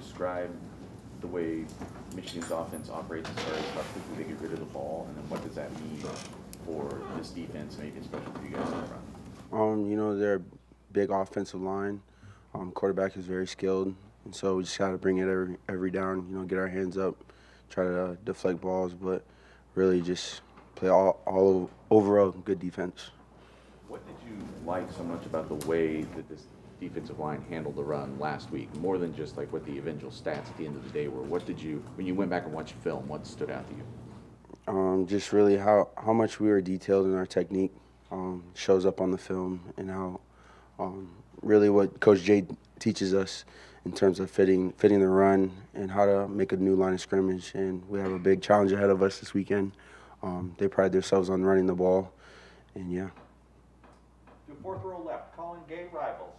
describe the way Michigan's offense operates as far as how quickly they get rid of the ball, and then what does that mean for this defense, maybe especially for you guys in the front? You know, they're a big offensive line. Quarterback is very skilled, and so we just got to bring it every down. You know, get our hands up, try to deflect balls, but really just play all overall good defense. What did you like so much about the way that this defensive line handled the run last week, more than just like what the eventual stats at the end of the day were? What did you, when you went back and watched film, what stood out to you? Just really how much we were detailed in our technique shows up on the film, and how really what Coach Jay teaches us in terms of fitting the run and how to make a new line of scrimmage. And we have a big challenge ahead of us this weekend. They pride themselves on running the ball, and yeah. To fourth row left, Colin Gay, Rivals.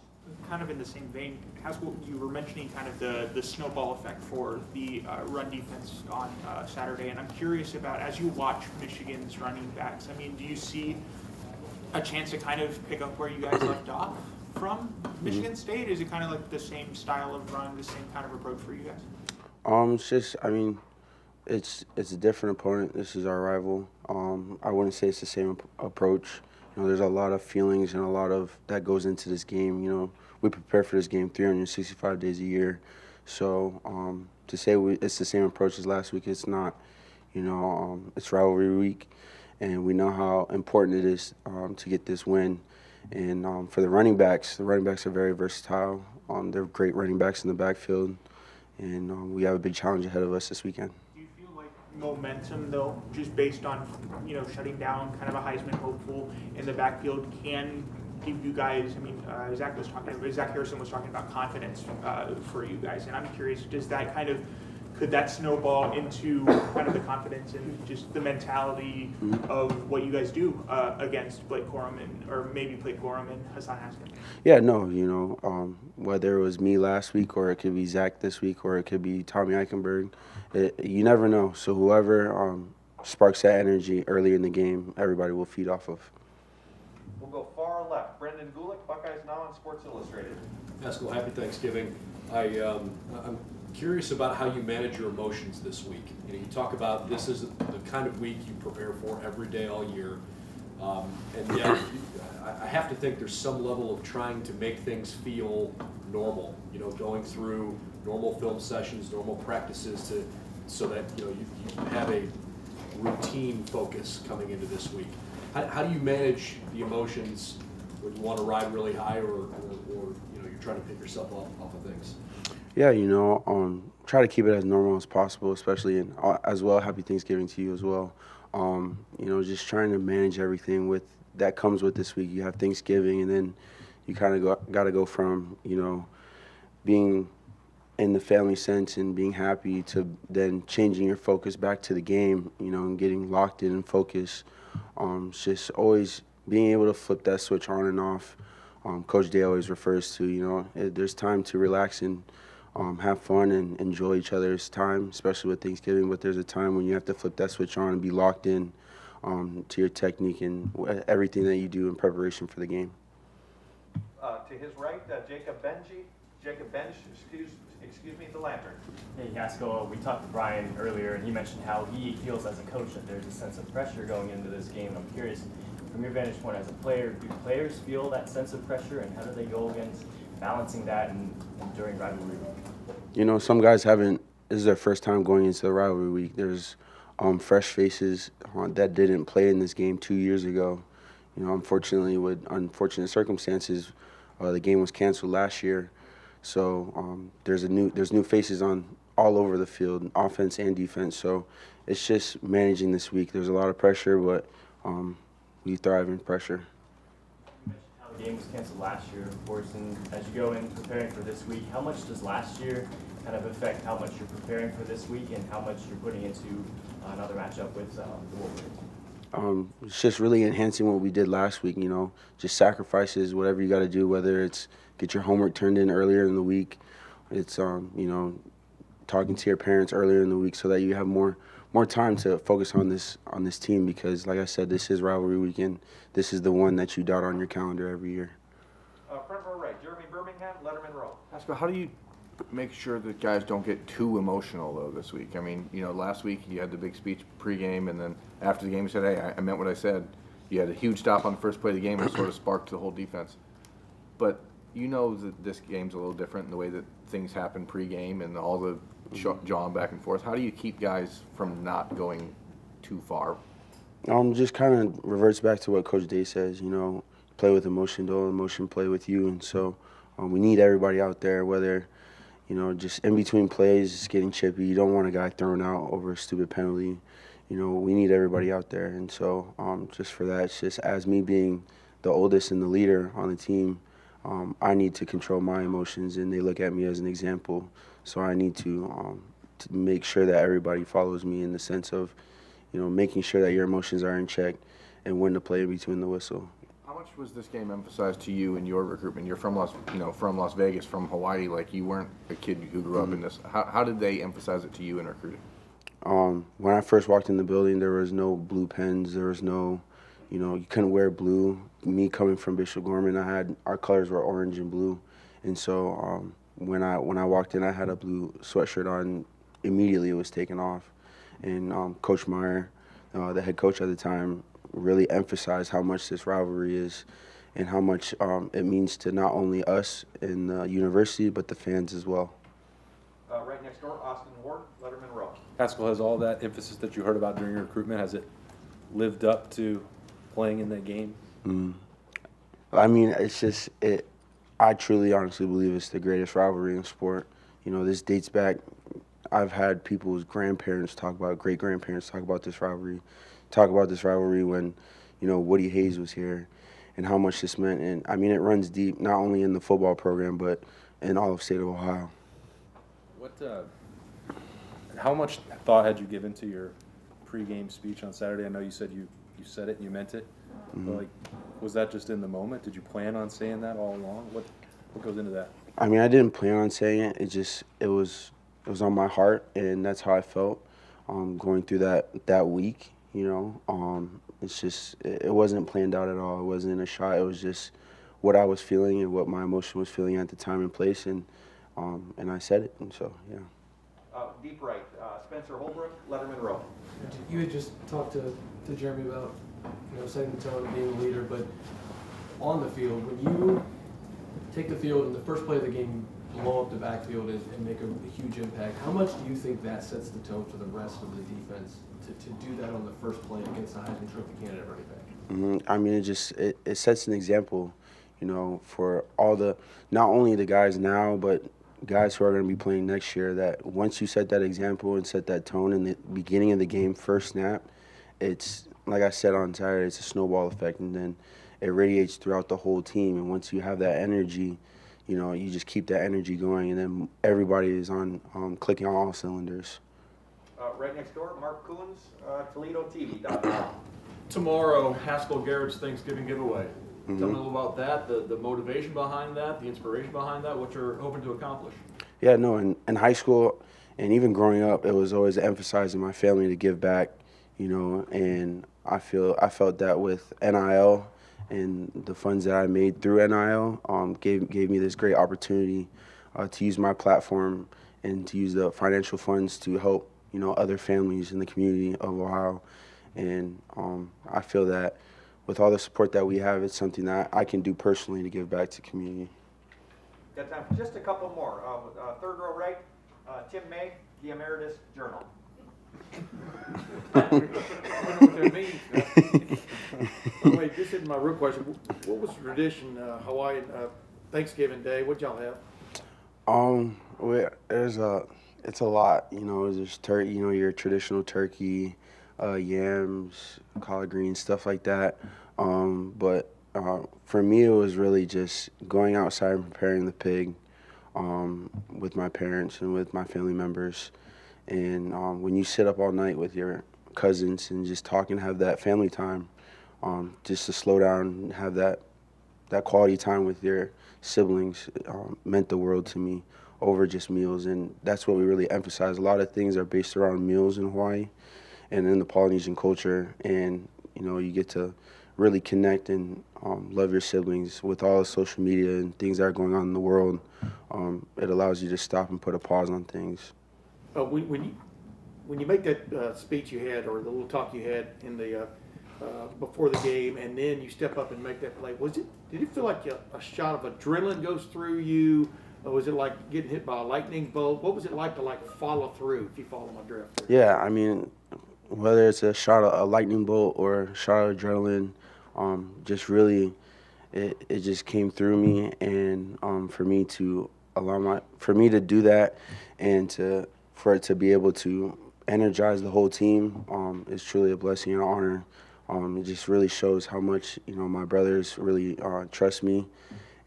Kind of in the same vein, Haskell, you were mentioning kind of the snowball effect for the run defense on Saturday, and I'm curious about, as you watch Michigan's running backs, I mean, do you see a chance to kind of pick up where you guys left off from Michigan State? Is it kind of like the same style of run, the same kind of approach for you guys? It's just, I mean, it's a different opponent. This is our rival. I wouldn't say it's the same approach. You know, there's a lot of feelings and a lot of that goes into this game. You know, we prepare for this game 365 days a year. So to say it's the same approach as last week, it's not. You know, it's rivalry week, and we know how important it is to get this win. And for the running backs are very versatile. They're great running backs in the backfield, and we have a big challenge ahead of us this weekend. Do you feel like momentum, though, just based on, you know, shutting down kind of a Heisman hopeful in the backfield, can give you guys, I mean, Zach Harrison was talking about confidence for you guys, and I'm curious, does that kind of, could that snowball into kind of the confidence and just the mentality of what you guys do against Blake Corum or maybe Blake Corum and Hassan Haskins? Yeah, no, you know, whether it was me last week or it could be Zach this week or it could be Tommy Eichenberg, you never know. So whoever sparks that energy early in the game, everybody will feed off of. We'll go far left. Brendan Gulick, Buckeyes Now on Sports Illustrated. Haskell, happy Thanksgiving. I'm curious about how you manage your emotions this week. You know, you talk about this is the kind of week you prepare for every day all year, and yet I have to think there's some level of trying to make things feel normal. You know, going through normal film sessions, normal practices, so that you know you have a routine focus coming into this week. How do you manage the emotions when you want to ride really high, or you know you're trying to pick yourself off of things? Yeah, you know, try to keep it as normal as possible, especially as well. Happy Thanksgiving to you as well. You know, just trying to manage everything that comes with this week. You have Thanksgiving, and then you kind of got to go from, you know, being in the family sense and being happy to then changing your focus back to the game, you know, and getting locked in and focused. It's just always being able to flip that switch on and off. Coach Day always refers to, you know, there's time to relax and have fun and enjoy each other's time, especially with Thanksgiving, but there's a time when you have to flip that switch on and be locked in to your technique and everything that you do in preparation for the game. To his right, Jacob Bench, excuse me, the Lantern. Hey, Haskell, we talked to Brian earlier, and he mentioned how he feels as a coach that there's a sense of pressure going into this game. I'm curious, from your vantage point as a player, do players feel that sense of pressure, and how do they go against balancing that and during rivalry week? You know, some guys this is their first time going into the rivalry week. There's fresh faces that didn't play in this game 2 years ago. You know, unfortunately, with unfortunate circumstances, the game was canceled last year. So there's new faces on all over the field, offense and defense. So it's just managing this week. There's a lot of pressure, but we thrive in pressure. You mentioned how the game was canceled last year, of course, and as you go in preparing for this week, how much does last year kind of affect how much you're preparing for this week and how much you're putting into another matchup with the Wolverines? It's just really enhancing what we did last week, you know, just sacrifices, whatever you got to do, whether it's get your homework turned in earlier in the week, it's, you know, talking to your parents earlier in the week so that you have more time to focus on this team because, like I said, this is rivalry weekend. This is the one that you dot on your calendar every year. Front row right, Jeremy Birmingham, Lettermen Row. Haskell, how do you make sure that guys don't get too emotional though this week? I mean, you know, last week you had the big speech pregame, and then after the game you said, "Hey, I meant what I said." You had a huge stop on the first play of the game, and it sort of sparked the whole defense. But you know that this game's a little different in the way that things happen pregame and all the jawing back and forth. How do you keep guys from not going too far? Just kind of reverts back to what Coach Day says. You know, play with emotion, don't let emotion play with you, and so we need everybody out there, whether, you know, just in between plays, just getting chippy. You don't want a guy thrown out over a stupid penalty. You know, we need everybody out there. And so just for that, it's just as me being the oldest and the leader on the team, I need to control my emotions, and they look at me as an example. So I need to make sure that everybody follows me in the sense of, you know, making sure that your emotions are in check and when to play in between the whistle. How much was this game emphasized to you in your recruitment? You're from Las Vegas, from Hawaii. Like, you weren't a kid who grew up in this. How did they emphasize it to you in recruiting? When I first walked in the building, there was no blue pens. There was no, you know, you couldn't wear blue. Me coming from Bishop Gorman, our colors were orange and blue, and so when I walked in, I had a blue sweatshirt on. Immediately, it was taken off, and Coach Meyer, the head coach at the time, really emphasized how much this rivalry is, and how much it means to not only us in the university but the fans as well. Right next door, Austin Ward, Lettermen Row. Haskell, has all that emphasis that you heard about during your recruitment, has it lived up to playing in that game? I mean, it's just I truly, honestly believe it's the greatest rivalry in sport. You know, this dates back. I've had people's grandparents talk about, great-grandparents talk about this rivalry when, you know, Woody Hayes was here, and how much this meant. And I mean, it runs deep, not only in the football program, but in all of state of Ohio. How much thought had you given to your pregame speech on Saturday? I know you said you said it and you meant it. But like, was that just in the moment? Did you plan on saying that all along? What goes into that? I mean, I didn't plan on saying it. It was on my heart, and that's how I felt going through that week. You know, it's just it wasn't planned out at all. It wasn't a shot. It was just what I was feeling and what my emotion was feeling at the time and place, and I said it, and so yeah. Deep right, Spencer Holbrook, Lettermen Row. You had just talked to Jeremy about, you know, setting the tone and being a leader, but on the field, when you take the field in the first play of the game, blow up the backfield and make a huge impact, how much do you think that sets the tone for the rest of the defense to do that on the first play against the Heisman Trophy candidate running back? I mean, it sets an example, you know, for not only the guys now, but guys who are going to be playing next year, that once you set that example and set that tone in the beginning of the game, first snap, it's, like I said on Saturday, it's a snowball effect, and then it radiates throughout the whole team. And once you have that energy, you know, you just keep that energy going, and then everybody is on clicking on all cylinders. Right next door, Mark Coons, ToledoTV.com. Tomorrow, Haskell Garrett's Thanksgiving giveaway. Tell me a little about that, the motivation behind that, the inspiration behind that, what you're hoping to accomplish. Yeah, no, in high school and even growing up, it was always emphasized in my family to give back, you know, and I felt that with NIL and the funds that I made through NIL gave me this great opportunity to use my platform and to use the financial funds to help, you know, other families in the community of Ohio. And I feel that with all the support that we have, it's something that I can do personally to give back to the community. Got time for just a couple more. Third row right, Tim May, the Emeritus Journal. I don't know what that means. Wait, this isn't my real question. What was the tradition, Hawaiian Thanksgiving Day? What y'all have? It's a lot. You know, there's turkey. You know, your traditional turkey, yams, collard greens, stuff like that. But for me, it was really just going outside and preparing the pig with my parents and with my family members. And when you sit up all night with your cousins and just talk and have that family time, just to slow down and have that quality time with your siblings meant the world to me over just meals. And that's what we really emphasize. A lot of things are based around meals in Hawaii and in the Polynesian culture. And, you know, you get to really connect and love your siblings. With all the social media and things that are going on in the world, it allows you to stop and put a pause on things. When you make that speech you had, or the little talk you had in the before the game, and then you step up and make that play, did it feel like a shot of adrenaline goes through you, or was it like getting hit by a lightning bolt? What was it like to follow through, if you follow my drift? Yeah, I mean, whether it's a shot of a lightning bolt or a shot of adrenaline, just really, it just came through me, and for me to do that, and for it to be able to energize the whole team is truly a blessing and an honor. It just really shows how much my brothers really trust me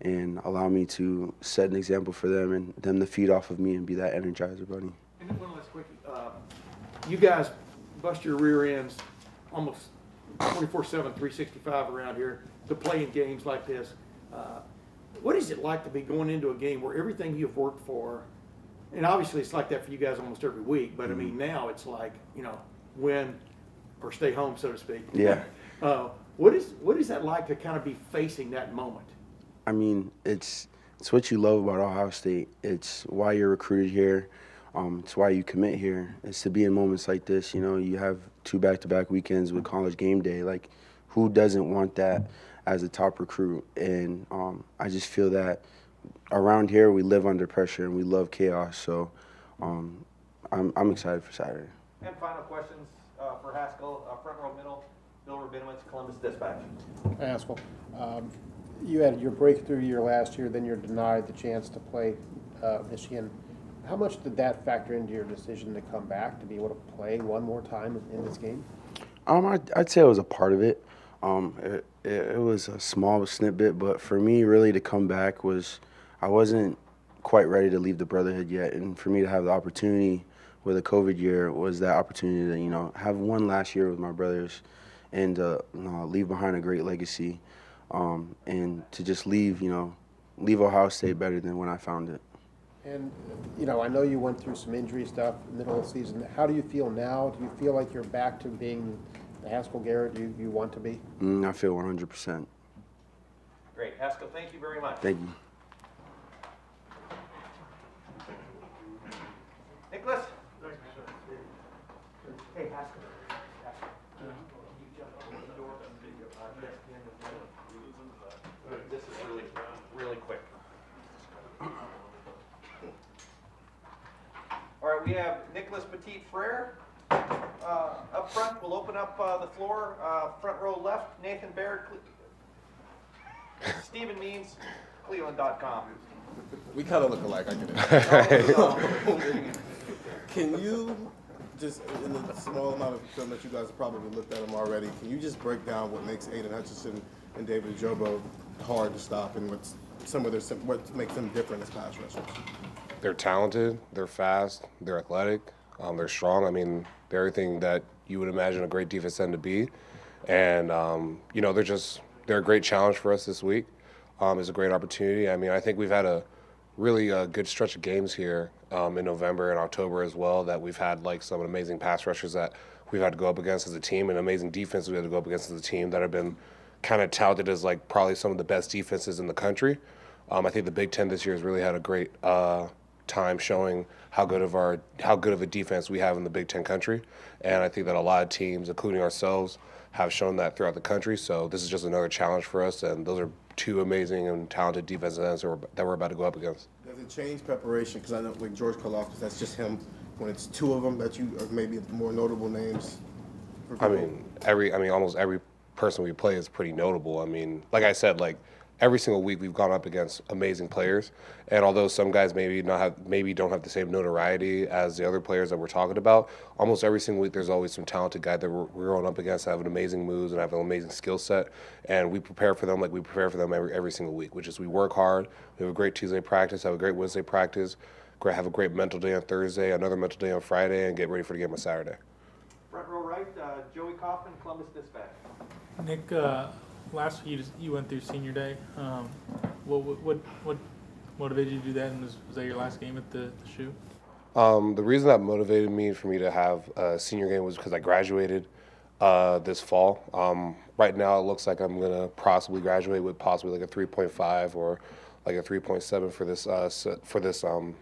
and allow me to set an example for them, and them to feed off of me and be that energizer bunny. And then one last quickie. You guys bust your rear ends almost 24/7, 365 around here to play in games like this. What is it like to be going into a game where everything you've worked for, and obviously it's like that for you guys almost every week, but I mean now it's like, win or stay home, so to speak. Yeah. What is that like to kind of be facing that moment? I mean, it's what you love about Ohio State. It's why you're recruited here. It's why you commit here. It's to be in moments like this. You have 2 back-to-back weekends with College game day. Like, who doesn't want that as a top recruit? And I just feel that around here we live under pressure and we love chaos. So I'm excited for Saturday. And final questions for Haskell, front row middle, Bill Rabinowitz, Columbus Dispatch. Haskell, you had your breakthrough year last year, then you're denied the chance to play Michigan. How much did that factor into your decision to come back, to be able to play one more time in this game? I'd say it was a part of it. It was a small snippet, but for me, really, to come back I wasn't quite ready to leave the Brotherhood yet, and for me to have the opportunity with a COVID year was that opportunity to have one last year with my brothers, and leave behind a great legacy, and to just leave Ohio State better than when I found it. And, I know you went through some injury stuff middle of the season. How do you feel now? Do you feel like you're back to being the Haskell Garrett you want to be? I feel 100%. Great. Haskell, thank you very much. Thank you. Nicholas? Hey, Haskell. This is really, really quick. All right, we have Nicholas Petit-Frere up front. We'll open up the floor. Front row left, Nathan Baird, Stephen Means, Cleveland.com. We kind of look alike, I get it. Can you just, in the small amount of film that you guys have probably looked at them already, can you just break down what makes Aiden Hutcherson and David Jobo hard to stop, and what makes them different as pass rushers? They're talented, they're fast, they're athletic, they're strong. I mean, they're everything that you would imagine a great defense end to be. And, they're a great challenge for us this week. It's a great opportunity. I mean, I think we've had a really good stretch of games here in November and October as well, that we've had some amazing pass rushers that we've had to go up against as a team, and amazing defense we had to go up against as a team that have been kind of touted as probably some of the best defenses in the country. I think the Big Ten this year has really had a great time showing how good of a defense we have in the Big Ten country, and I think that a lot of teams, including ourselves, have shown that throughout the country. So this is just another challenge for us, and those are 2 amazing and talented defensive ends that we're about to go up against. Does it change preparation? Because I know George Karlaftis, that's just him. When it's 2 of them that you are maybe more notable names. I mean, almost every person we play is pretty notable. I mean, like I said, every single week we've gone up against amazing players, and although some guys maybe don't have the same notoriety as the other players that we're talking about, almost every single week there's always some talented guy that we're going up against that have an amazing moves and have an amazing skill set, and we prepare for them like we prepare for them every single week, which is we work hard, we have a great Tuesday practice, have a great Wednesday practice, have a great mental day on Thursday, another mental day on Friday, and get ready for the game on Saturday. Front row right, Joey Kaufman, Columbus Dispatch. Nick, last week you went through senior day. What motivated you to do that, and was that your last game at the shoe? The reason that motivated me for me to have a senior game was because I graduated this fall. Right now, it looks like I'm going to possibly graduate with possibly like a 3.5 or like a 3.7 for this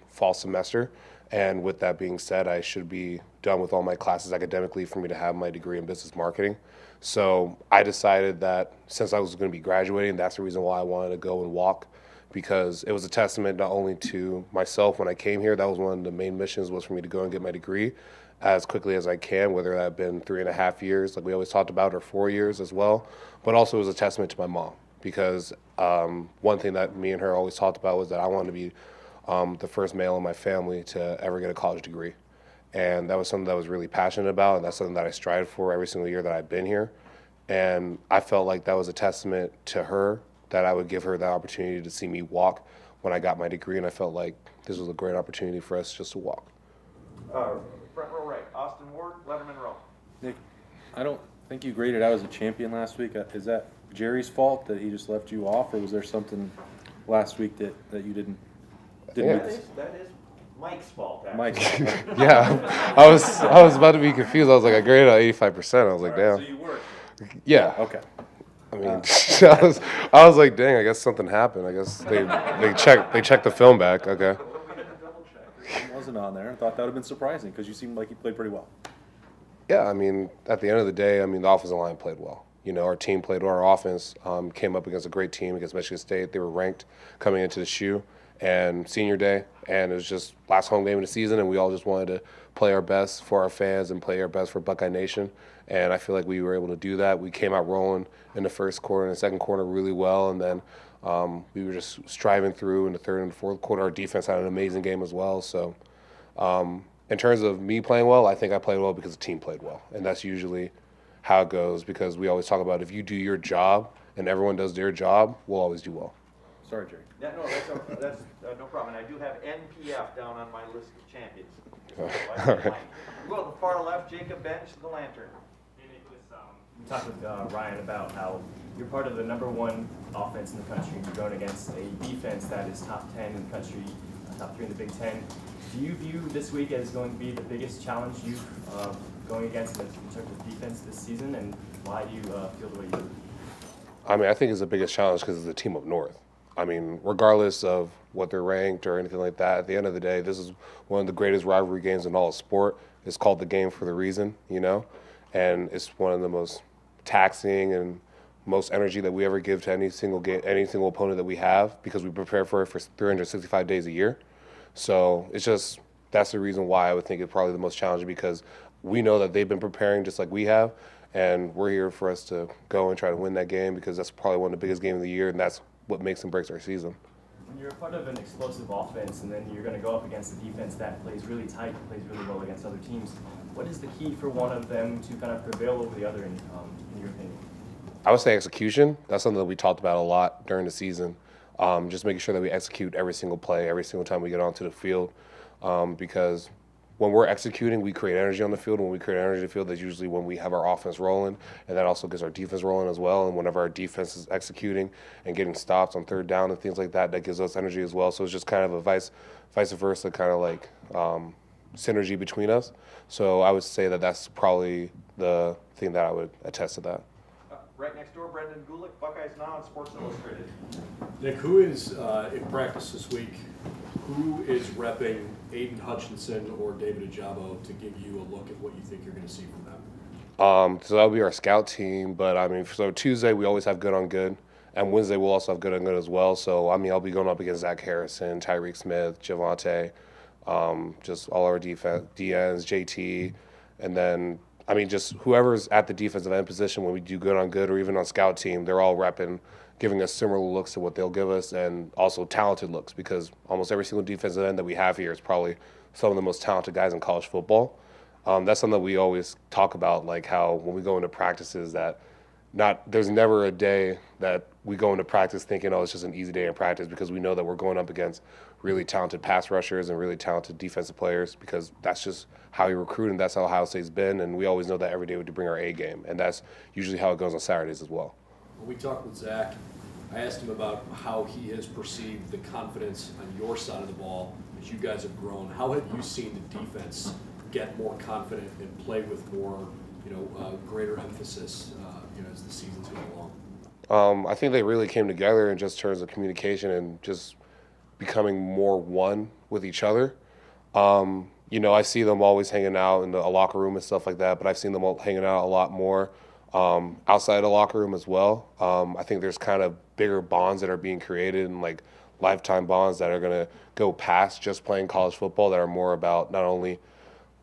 fall semester. And with that being said, I should be done with all my classes academically for me to have my degree in business marketing. So I decided that since I was going to be graduating, that's the reason why I wanted to go and walk, because it was a testament not only to myself when I came here. That was one of the main missions, was for me to go and get my degree as quickly as I can, whether that had been 3.5 years, like we always talked about, or 4 years as well. But also it was a testament to my mom, because one thing that me and her always talked about was that I wanted to be the first male in my family to ever get a college degree. And that was something that I was really passionate about, and that's something that I strived for every single year that I've been here. And I felt like that was a testament to her, that I would give her the opportunity to see me walk when I got my degree, and I felt like this was a great opportunity for us just to walk. Front row right, Austin Ward, Lettermen Row. Nick, I don't think you graded out as a champion last week. Is that Jerry's fault that he just left you off, or was there something last week that you didn't Yeah. That is Mike's fault, actually. Mike, yeah, I was about to be confused. I was like, I graded out 85%. I was like, damn. So you were. Yeah. Okay. I mean, I was like, dang, I guess something happened. I guess they checked the film back. Okay. He wasn't on there. I thought that would have been surprising because you seemed like you played pretty well. Yeah, I mean, at the end of the day, I mean, the offensive line played well. You know, our team played well. Our offense came up against a great team, against Michigan State. They were ranked coming into the shoe and senior day, and it was just last home game of the season, and we all just wanted to play our best for our fans and play our best for Buckeye Nation. And I feel like we were able to do that. We came out rolling in the first quarter and the second quarter really well, and then we were just striving through in the third and fourth quarter. Our defense had an amazing game as well. So in terms of me playing well, I think I played well because the team played well, and that's usually how it goes, because we always talk about if you do your job and everyone does their job, we'll always do well. Sorry, Jerry. Yeah, no, that's no problem. And I do have NPF down on my list of champions. All right. Go to the far left, Jacob Bench, the Lantern. We talked with Ryan about how you're part of the #1 offense in the country, and you're going against a defense that is top 10 in the country, top 3 in the Big Ten. Do you view this week as going to be the biggest challenge you've going against in terms of defense this season, and why do you feel the way you do? I mean, I think it's the biggest challenge because it's a team up north. I mean, regardless of what they're ranked or anything like that, at the end of the day, this is one of the greatest rivalry games in all of sport. It's called the game for the reason, you know, and it's one of the most taxing and most energy that we ever give to any single game, any single opponent that we have, because we prepare for it for 365 days a year. So it's just, that's the reason why I would think it's probably the most challenging, because we know that they've been preparing just like we have, and we're here for us to go and try to win that game, because that's probably one of the biggest games of the year, and that's what makes and breaks our season. When you're a part of an explosive offense, and then you're going to go up against a defense that plays really tight, plays really well against other teams, what is the key for one of them to kind of prevail over the other, in your opinion? I would say execution. That's something that we talked about a lot during the season. Just making sure that we execute every single play, every single time we get onto the field, because when we're executing, we create energy on the field. When we create energy on the field, that's usually when we have our offense rolling, and that also gets our defense rolling as well. And whenever our defense is executing and getting stops on third down and things like that, that gives us energy as well. So it's just kind of a vice versa kind of like synergy between us. So I would say that that's probably the thing that I would attest to that. Right next door, Brendan Gulick, Buckeyes Now and Sports Illustrated. Nick, who is in practice this week? Who is repping Aiden Hutcherson or David Jobo to give you a look at what you think you're going to see from them? So that'll be our scout team. But I mean, so Tuesday we always have good on good, and Wednesday we'll also have good on good as well. So I mean, I'll be going up against Zach Harrison, Tyreek Smith, Javante, just all our DNs, JT, and then I mean, just whoever's at the defensive end position when we do good on good, or even on scout team, they're all repping, giving us similar looks to what they'll give us, and also talented looks, because almost every single defensive end that we have here is probably some of the most talented guys in college football. That's something that we always talk about, like how when we go into practices that there's never a day that we go into practice thinking, oh, it's just an easy day in practice, because we know that we're going up against really talented pass rushers and really talented defensive players, because that's just how we recruit, and that's how Ohio State's been, and we always know that every day we have to bring our A game, and that's usually how it goes on Saturdays as well. When we talked with Zach, I asked him about how he has perceived the confidence on your side of the ball as you guys have grown. How have you seen the defense get more confident and play with more greater emphasis, as the season's going along? I think they really came together in just terms of communication and just becoming more one with each other. I see them always hanging out in the locker room and stuff like that, but I've seen them all hanging out a lot more outside the locker room as well. I think there's kind of bigger bonds that are being created and like lifetime bonds that are going to go past just playing college football, that are more about not only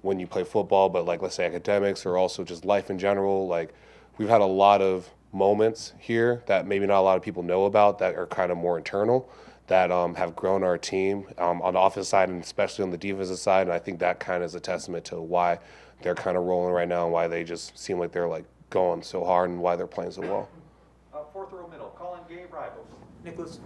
when you play football, but like, let's say academics or also just life in general. Like, we've had a lot of moments here that maybe not a lot of people know about that are kind of more internal, that have grown our team on the offensive side and especially on the defensive side. And I think that kind of is a testament to why they're kind of rolling right now and why they just seem like they're like going so hard and why they're playing so well. Fourth row middle, Colin Gabe Rivals. Nicholas,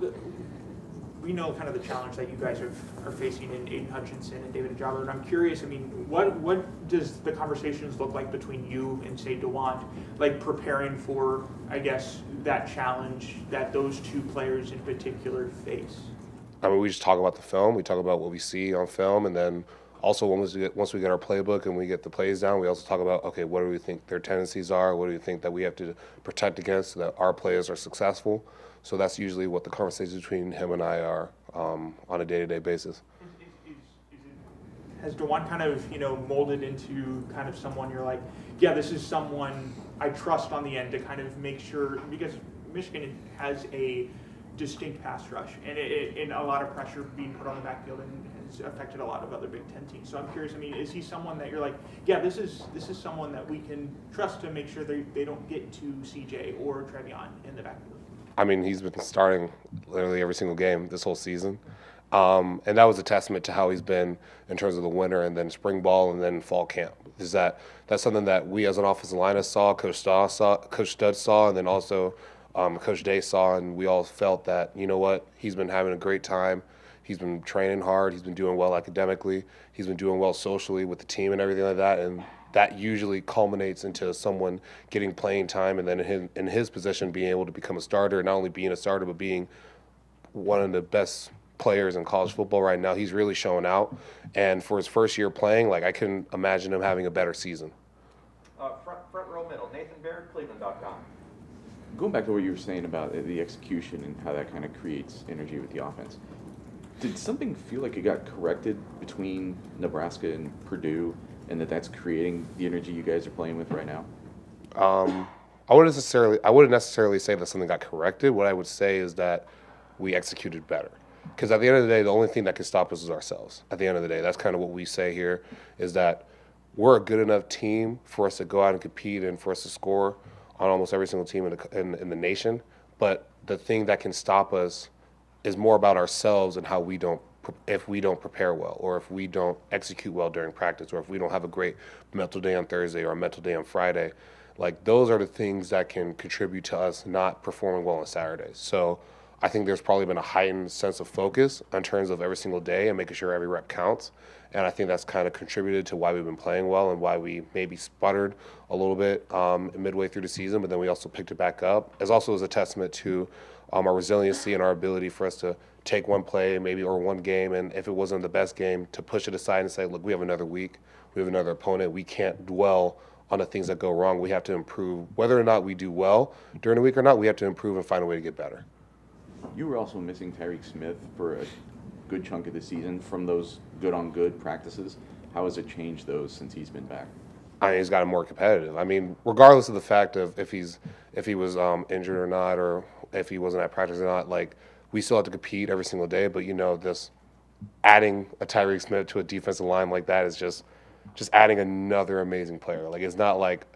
we know kind of the challenge that you guys are facing in Aiden Hutcherson and David Jobo, and I'm curious, I mean, what does the conversations look like between you and, say, DeWant, like preparing for, I guess, that challenge that those two players in particular face? I mean, we just talk about the film. We talk about what we see on film, and then also once we get our playbook and we get the plays down, we also talk about, okay, what do we think their tendencies are? What do we think that we have to protect against so that our players are successful? So that's usually what the conversations between him and I are on a day-to-day basis. Has DeWant kind of, molded into kind of someone you're like, yeah, this is someone I trust on the end to kind of make sure, because Michigan has a distinct pass rush and a lot of pressure being put on the backfield and has affected a lot of other Big Ten teams. So I'm curious, I mean, is he someone that you're like, yeah, this is someone that we can trust to make sure they don't get to CJ or Trevion in the backfield? I mean, he's been starting literally every single game this whole season. And that was a testament to how he's been in terms of the winter and then spring ball and then fall camp. That's something that we as an offensive line saw, Coach Studd saw, and then also Coach Day saw, and we all felt that, you know what, he's been having a great time. He's been training hard. He's been doing well academically. He's been doing well socially with the team and everything like that. And that usually culminates into someone getting playing time and then in his position being able to become a starter, not only being a starter, but being one of the best players in college football right now. He's really showing out. And for his first year playing, like, I couldn't imagine him having a better season. Front row middle, Nathan Baird, Cleveland.com. Going back to what you were saying about the execution and how that kind of creates energy with the offense, did something feel like it got corrected between Nebraska and Purdue, and that's creating the energy you guys are playing with right now? I wouldn't necessarily say that something got corrected. What I would say is that we executed better. Because at the end of the day, the only thing that can stop us is ourselves. At the end of the day, that's kind of what we say here, is that we're a good enough team for us to go out and compete and for us to score on almost every single team in the nation. But the thing that can stop us is more about ourselves and if we don't prepare well, or if we don't execute well during practice, or if we don't have a great mental day on Thursday or a mental day on Friday. Like, those are the things that can contribute to us not performing well on Saturdays. So I think there's probably been a heightened sense of focus in terms of every single day and making sure every rep counts. And I think that's kind of contributed to why we've been playing well and why we maybe sputtered a little bit midway through the season, but then we also picked it back up. As also as a testament to our resiliency and our ability for us to take one play or one game, and if it wasn't the best game, to push it aside and say, look, we have another week, we have another opponent, we can't dwell on the things that go wrong. We have to improve. Whether or not we do well during the week or not, we have to improve and find a way to get better. You were also missing Tyreek Smith for a good chunk of the season from those good-on-good practices. How has it changed those since he's been back? I mean, he's gotten more competitive. I mean, regardless of the fact of if he was injured or not, or if he wasn't at practice or not, like, we still have to compete every single day. But, this adding a Tyreek Smith to a defensive line like that is just adding another amazing player. Like, it's not like,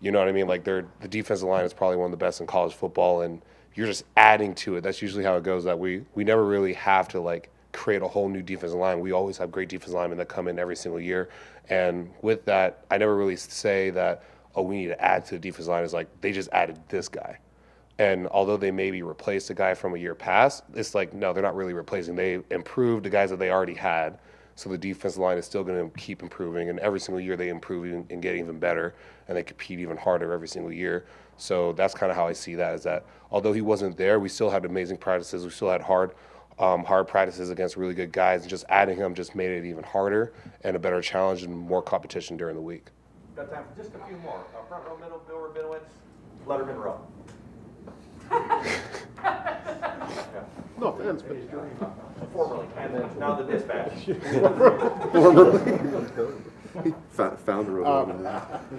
you know what I mean? Like, the defensive line is probably one of the best in college football, and you're just adding to it. That's usually how it goes, that we never really have to, like, create a whole new defensive line. We always have great defensive linemen that come in every single year. And with that, I never really say that, we need to add to the defensive line. It's like, they just added this guy. And although they maybe replaced a guy from a year past, it's like, no, they're not really replacing. They improved the guys that they already had. So the defensive line is still going to keep improving. And every single year they improve and get even better. And they compete even harder every single year. So that's kind of how I see that, is that although he wasn't there, we still had amazing practices. We still had hard practices against really good guys. And just adding him just made it even harder and a better challenge and more competition during the week. Got time for just a few more. Front row, middle, Bill Rabinowitz, Lettermen Row. No offense, but Formerly, and then now the dispatch. Founder of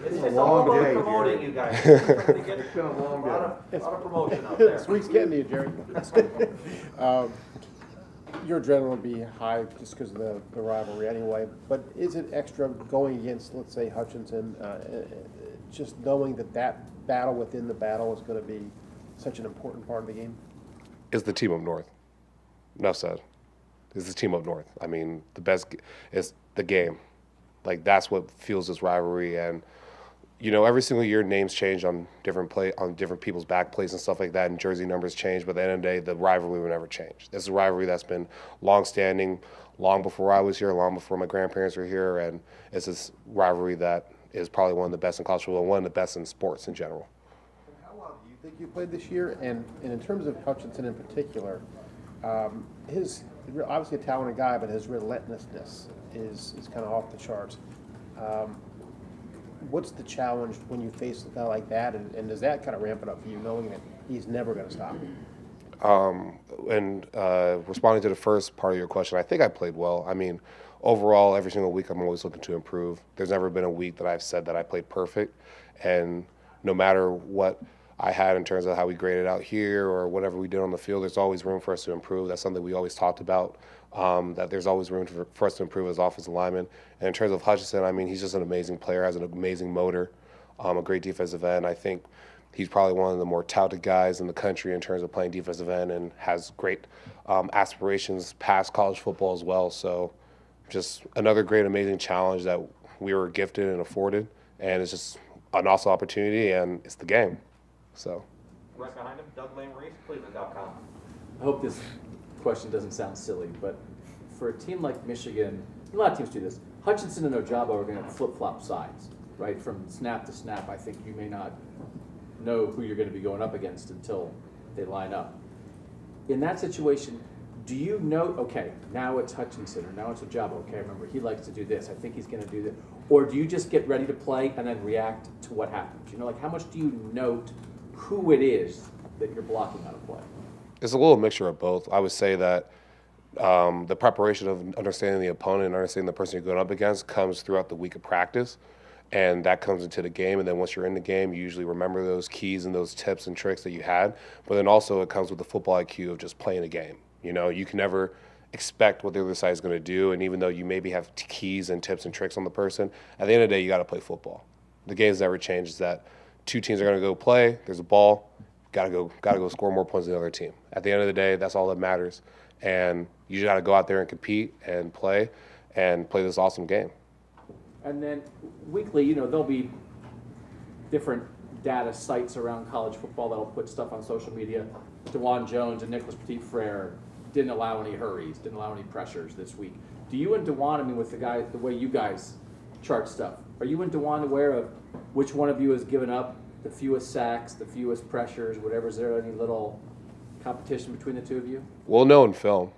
It's all about promoting you guys. Trying to get a lot of promotion out there. Sweet's getting to you, Jerry. Your adrenaline will be high just because of the rivalry anyway, but is it extra going against, let's say, Hutcherson, just knowing that battle within the battle is going to be such an important part of the game? It's the team up north. Enough said. It's the team up north. I mean, the best is the game. Like, that's what fuels this rivalry. And, you know, every single year names change on different people's back plates and stuff like that, and jersey numbers change, but at the end of the day, the rivalry will never change. This is a rivalry that's been long-standing, long before I was here, long before my grandparents were here, and it's this rivalry that is probably one of the best in college football, one of the best in sports in general. How well do you think you played this year? And in terms of Hutcherson in particular, his obviously a talented guy, but his relentlessness is kind of off the charts. What's the challenge when you face a guy like that, and does that kind of ramp it up for you, knowing that he's never going to stop? Responding to the first part of your question, I think I played well. I mean, overall, every single week I'm always looking to improve. There's never been a week that I've said that I played perfect, and no matter what I had in terms of how we graded out here or whatever we did on the field, there's always room for us to improve. That's something we always talked about, that there's always room for us to improve as offensive linemen. And in terms of Hutcherson, I mean, he's just an amazing player, has an amazing motor, a great defensive end. I think he's probably one of the more touted guys in the country in terms of playing defensive end, and has great aspirations past college football as well. So just another great, amazing challenge that we were gifted and afforded, and it's just an awesome opportunity, and it's the game. So. Right behind him, Doug Lane-Reese, Cleveland.com. I hope this question doesn't sound silly, but for a team like Michigan, a lot of teams do this. Hutcherson and Jobo are going to flip-flop sides, right? From snap to snap, I think you may not know who you're going to be going up against until they line up. In that situation, do you know, okay, now it's Hutcherson, or now it's Jobo, okay, remember, he likes to do this, I think he's going to do this. Or do you just get ready to play and then react to what happens? You know, like, how much do you note who it is that you're blocking out of play? It's a little mixture of both. I would say that the preparation of understanding the opponent and understanding the person you're going up against comes throughout the week of practice, and that comes into the game. And then once you're in the game, you usually remember those keys and those tips and tricks that you had. But then also it comes with the football IQ of just playing a game. You know, you can never expect what the other side is going to do, and even though you maybe have keys and tips and tricks on the person, at the end of the day, you got to play football. The game's never changed. Is that two teams are going to go play. There's a ball. Got to go score more points than the other team. At the end of the day, that's all that matters. And you got to go out there and compete and play this awesome game. And then weekly, you know, there'll be different data sites around college football that'll put stuff on social media. DeJuan Jones and Nicholas Petit-Frere didn't allow any hurries, didn't allow any pressures this week. Do you and DeJuan, I mean, with the way you guys chart stuff, are you and DeJuan aware of which one of you has given up the fewest sacks, the fewest pressures, whatever? Is there any little competition between the two of you? We'll know in film.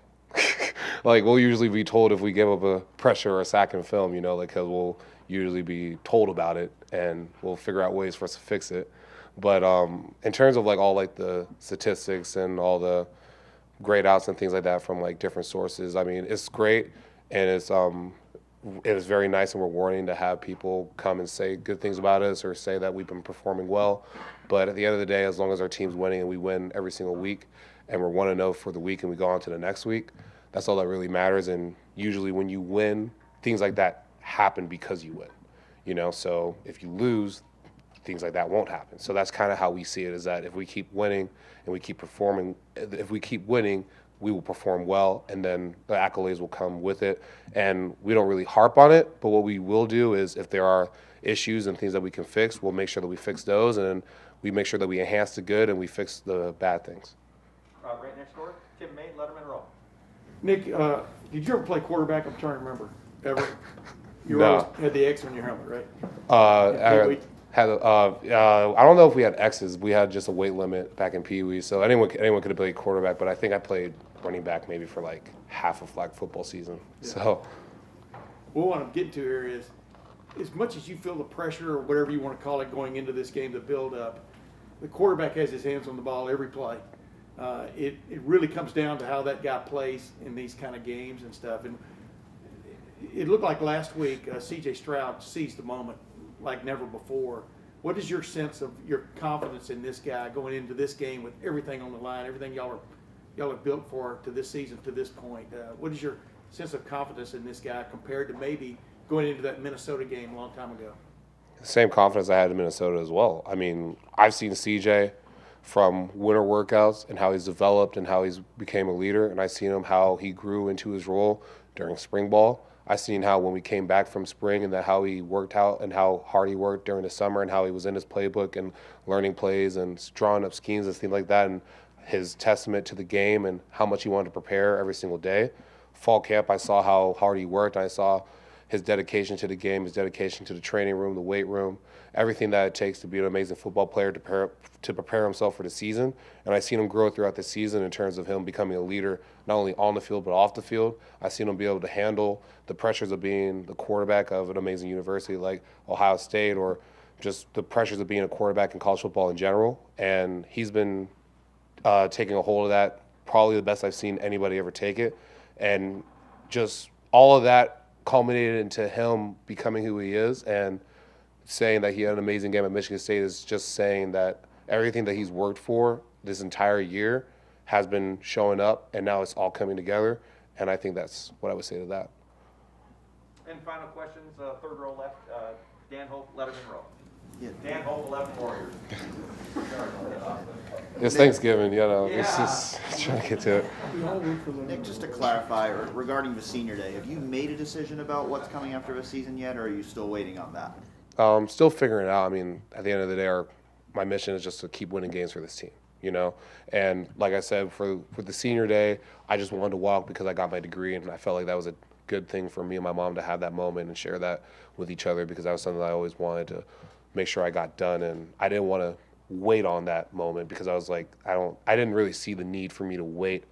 Like, we'll usually be told if we give up a pressure or a sack in film, you know, like, because we'll usually be told about it, and we'll figure out ways for us to fix it. But in terms of, like, all, like, the statistics and all the grade outs and things like that from, like, different sources, I mean, it's great, and it is very nice and rewarding to have people come and say good things about us or say that we've been performing well. But at the end of the day, as long as our team's winning and we win every single week and we're 1-0 for the week and we go on to the next week, that's all that really matters. And usually when you win, things like that happen because you win. You know, so if you lose, things like that won't happen. So that's kind of how we see it, is that if we keep winning and we keep performing, if we keep winning, we will perform well, and then the accolades will come with it. And we don't really harp on it, but what we will do is if there are issues and things that we can fix, we'll make sure that we fix those, and we make sure that we enhance the good and we fix the bad things. Right next door, Tim May, Lettermen Row. Nick, did you ever play quarterback? I'm trying to remember. Ever? You No. always had the X on your helmet, right? I don't know if we had X's. We had just a weight limit back in Pee Wee, so anyone could have played quarterback. But I think I played running back maybe for like half a flag football season. Yeah. So What I want to get to here is as much as you feel the pressure or whatever you want to call it going into this game, the build up, the quarterback has his hands on the ball every play. It really comes down to how that guy plays in these kind of games and stuff. And it looked like last week C.J. Stroud seized the moment like never before. What is your sense of your confidence in this guy going into this game with everything on the line, everything y'all are built for to this season, to this point? What is your sense of confidence in this guy compared to maybe going into that Minnesota game a long time ago? Same confidence I had in Minnesota as well. I mean, I've seen CJ from winter workouts and how he's developed and how he's became a leader, and I've seen him how he grew into his role during spring ball. I've seen how when we came back from spring and that how he worked out and how hard he worked during the summer and how he was in his playbook and learning plays and drawing up schemes and things like that, and his testament to the game and how much he wanted to prepare every single day. Fall camp, I saw how hard he worked. I saw his dedication to the game, his dedication to the training room, the weight room, everything that it takes to be an amazing football player to prepare himself for the season. And I've seen him grow throughout the season in terms of him becoming a leader, not only on the field but off the field. I've seen him be able to handle the pressures of being the quarterback of an amazing university like Ohio State, or just the pressures of being a quarterback in college football in general. And he's been taking a hold of that, probably the best I've seen anybody ever take it. And just all of that culminated into him becoming who he is, and saying that he had an amazing game at Michigan State is just saying that everything that he's worked for this entire year has been showing up, and now it's all coming together. And I think that's what I would say to that. And final questions, third row left, Dan Hope, Lettermen Row. Yeah. Dan Hope, 11 Warriors. It's Thanksgiving, you know. Yeah. It's just trying to get to it. Nick, just to clarify, regarding the senior day, have you made a decision about what's coming after the season yet, or are you still waiting on that? Still figuring it out. I mean, at the end of the day, my mission is just to keep winning games for this team, you know? And like I said, for the senior day, I just wanted to walk because I got my degree, and I felt like that was a good thing for me and my mom to have that moment and share that with each other, because that was something I always wanted to make sure I got done. And I didn't want to wait on that moment because I was like, I didn't really see the need for me to wait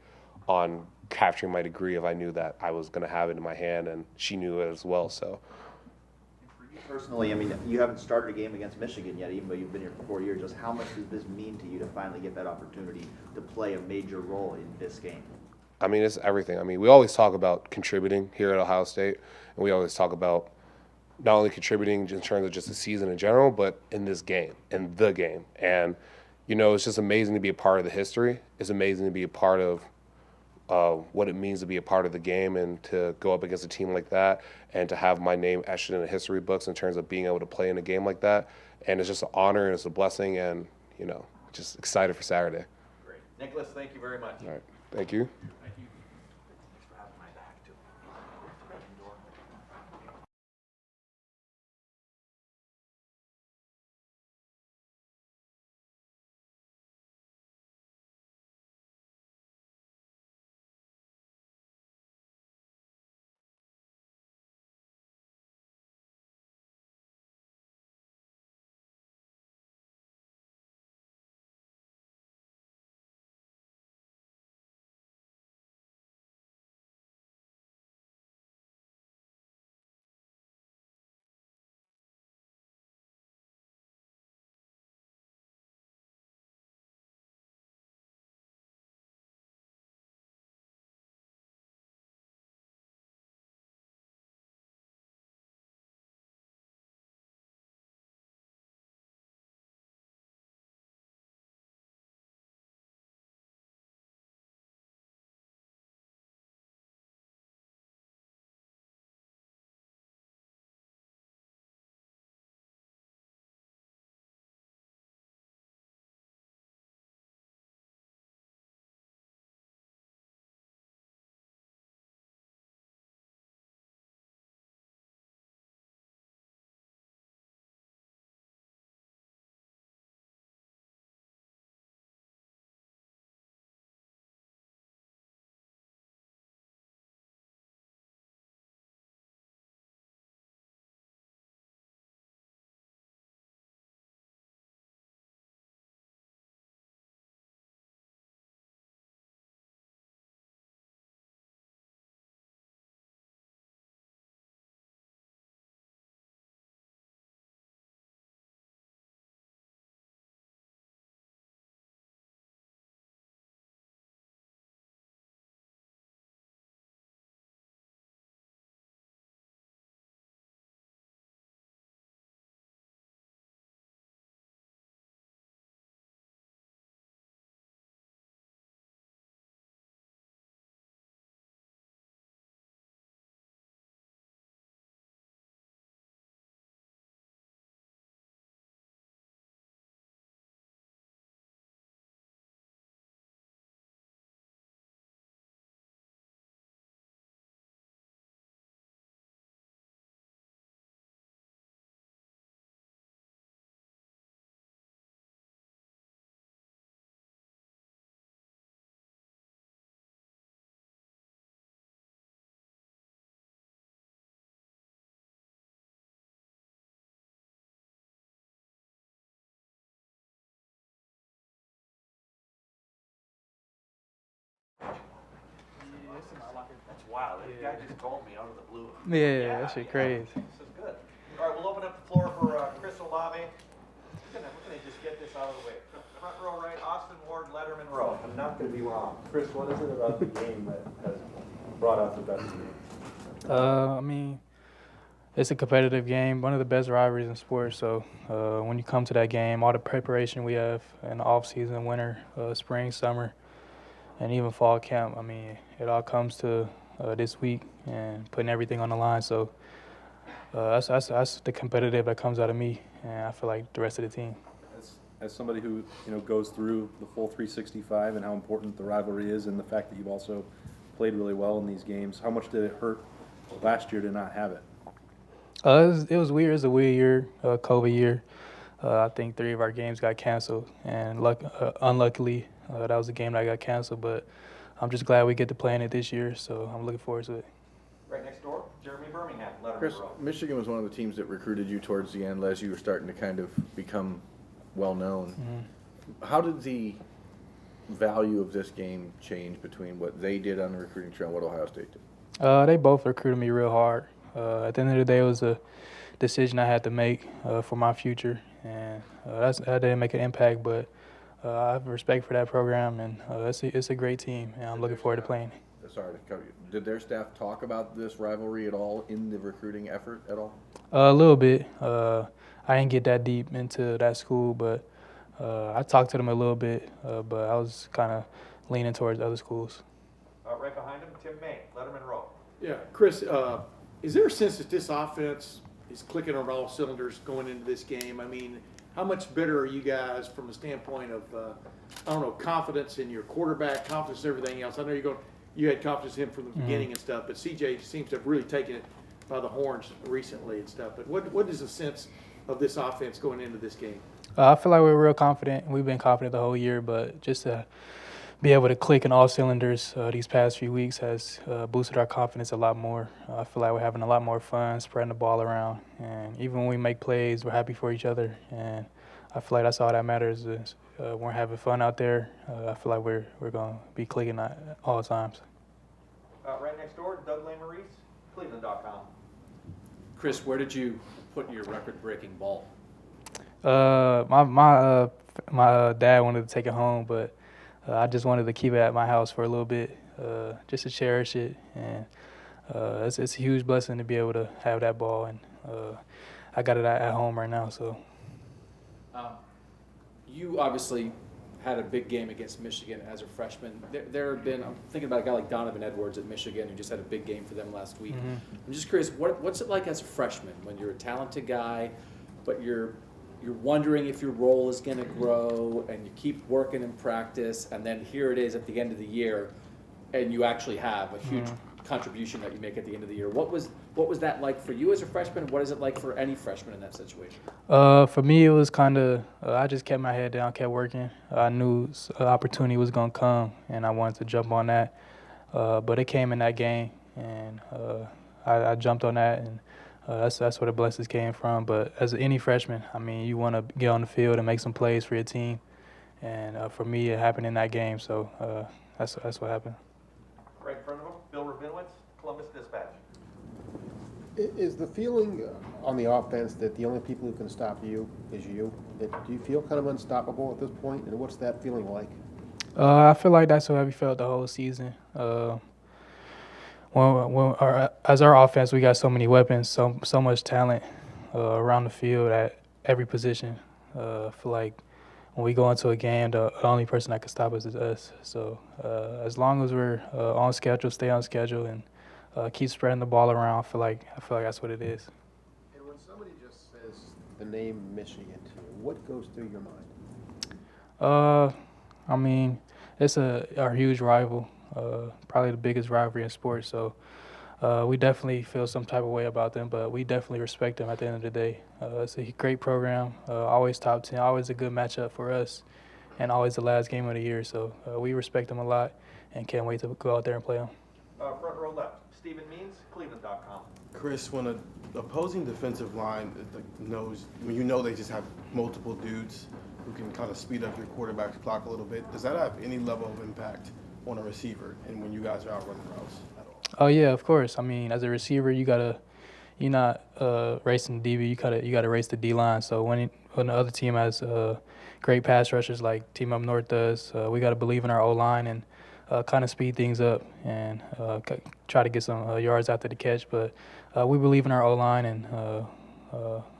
on capturing my degree if I knew that I was going to have it in my hand, and she knew it as well. So Personally, I mean, you haven't started a game against Michigan yet, even though you've been here for 4 years. Just how much does this mean to you to finally get that opportunity to play a major role in this game? I mean, it's everything. I mean, we always talk about contributing here at Ohio State, and we always talk about not only contributing in terms of just the season in general, but in this game, in the game. And, you know, it's just amazing to be a part of the history. It's amazing to be a part of what it means to be a part of the game and to go up against a team like that and to have my name etched in the history books in terms of being able to play in a game like that. And it's just an honor and it's a blessing, and, you know, just excited for Saturday. Great. Nicholas, thank you very much. All right. Thank you. That's wild. That guy just called me out of the blue. Yeah, that shit crazy. This is good. All right, we'll open up the floor for Chris Olave. We're gonna just get this out of the way. Front row right, Austin Ward, Lettermen Row. I'm not gonna be wrong. Chris, what is it about the game that has brought out the best of you? I mean, it's a competitive game, one of the best rivalries in sports. So when you come to that game, all the preparation we have in the off season, winter, spring, summer, and even fall camp, I mean, it all comes to this week and putting everything on the line. So that's the competitive that comes out of me, and I feel like the rest of the team. As somebody who goes through the full 365 and how important the rivalry is, and the fact that you've also played really well in these games, how much did it hurt last year to not have it? It was weird. It was a weird year, COVID year. I think 3 of our games got canceled, and unluckily, that was a game that got canceled. But I'm just glad we get to play in it this year, so I'm looking forward to it. Right next door, Jeremy Birmingham, Lettermen Chris, Row. Michigan was one of the teams that recruited you towards the end as you were starting to kind of become well-known. Mm-hmm. How did the value of this game change between what they did on the recruiting trail and what Ohio State did? They both recruited me real hard. At the end of the day, it was a decision I had to make for my future, and that didn't make an impact, but I have respect for that program, and it's a great team, and I'm looking forward to playing. Sorry to cut you. Did their staff talk about this rivalry at all in the recruiting effort at all? A little bit. I didn't get that deep into that school, but I talked to them a little bit, but I was kind of leaning towards other schools. Right behind him, Tim May, Lettermen Row. Yeah, Chris, is there a sense that this offense is clicking on all cylinders going into this game? I mean, how much better are you guys from the standpoint of, I don't know, confidence in your quarterback, confidence in everything else? I know you had confidence in him from the beginning and stuff, but CJ seems to have really taken it by the horns recently and stuff. But what is the sense of this offense going into this game? I feel like we're real confident. We've been confident the whole year, but just to be able to click in all cylinders these past few weeks has boosted our confidence a lot more. I feel like we're having a lot more fun spreading the ball around, and even when we make plays, we're happy for each other, and I feel like that's all that matters is we're having fun out there. I feel like we're going to be clicking at all times. Right next door, Doug Maurice, Cleveland.com. Chris, where did you put your record-breaking ball? My dad wanted to take it home, but I just wanted to keep it at my house for a little bit, just to cherish it. And it's a huge blessing to be able to have that ball, and I got it at home right now. So, you obviously had a big game against Michigan as a freshman. There have been, I'm thinking about a guy like Donovan Edwards at Michigan who just had a big game for them last week. Mm-hmm. I'm just curious, what's it like as a freshman when you're a talented guy, but you're wondering if your role is going to grow, and you keep working in practice, and then here it is at the end of the year, and you actually have a huge contribution that you make at the end of the year. What was that like for you as a freshman? What is it like for any freshman in that situation? For me, it was kind of, I just kept my head down, kept working. I knew an opportunity was going to come, and I wanted to jump on that. But it came in that game, and I jumped on that, and that's where the blessings came from. But as any freshman, I mean, you want to get on the field and make some plays for your team. And for me, it happened in that game, so that's what happened. Right in front of him, Bill Rabinowitz, Columbus Dispatch. Is the feeling on the offense that the only people who can stop you is you? Do you feel kind of unstoppable at this point, and what's that feeling like? I feel like that's how we felt the whole season. As our offense, we got so many weapons, so much talent around the field at every position. I feel like when we go into a game, the only person that can stop us is us. So as long as we're on schedule, stay on schedule, and keep spreading the ball around, I feel like that's what it is. And when somebody just says the name Michigan to you, what goes through your mind? I mean, it's our huge rival, probably the biggest rivalry in sports. So we definitely feel some type of way about them, but we definitely respect them at the end of the day. It's a great program, always top 10, always a good matchup for us, and always the last game of the year. So we respect them a lot and can't wait to go out there and play them. Front row left, Stephen Means, Cleveland.com. Chris, when an opposing defensive line knows, when you know they just have multiple dudes who can kind of speed up your quarterback's clock a little bit, does that have any level of impact on a receiver and when you guys are out running routes at all? Oh yeah, of course. I mean, as a receiver, you're not racing the DB. You gotta race the D line. So when the other team has great pass rushers like Team Up North does, we gotta believe in our O line and kind of speed things up and try to get some yards after the catch. But we believe in our O line and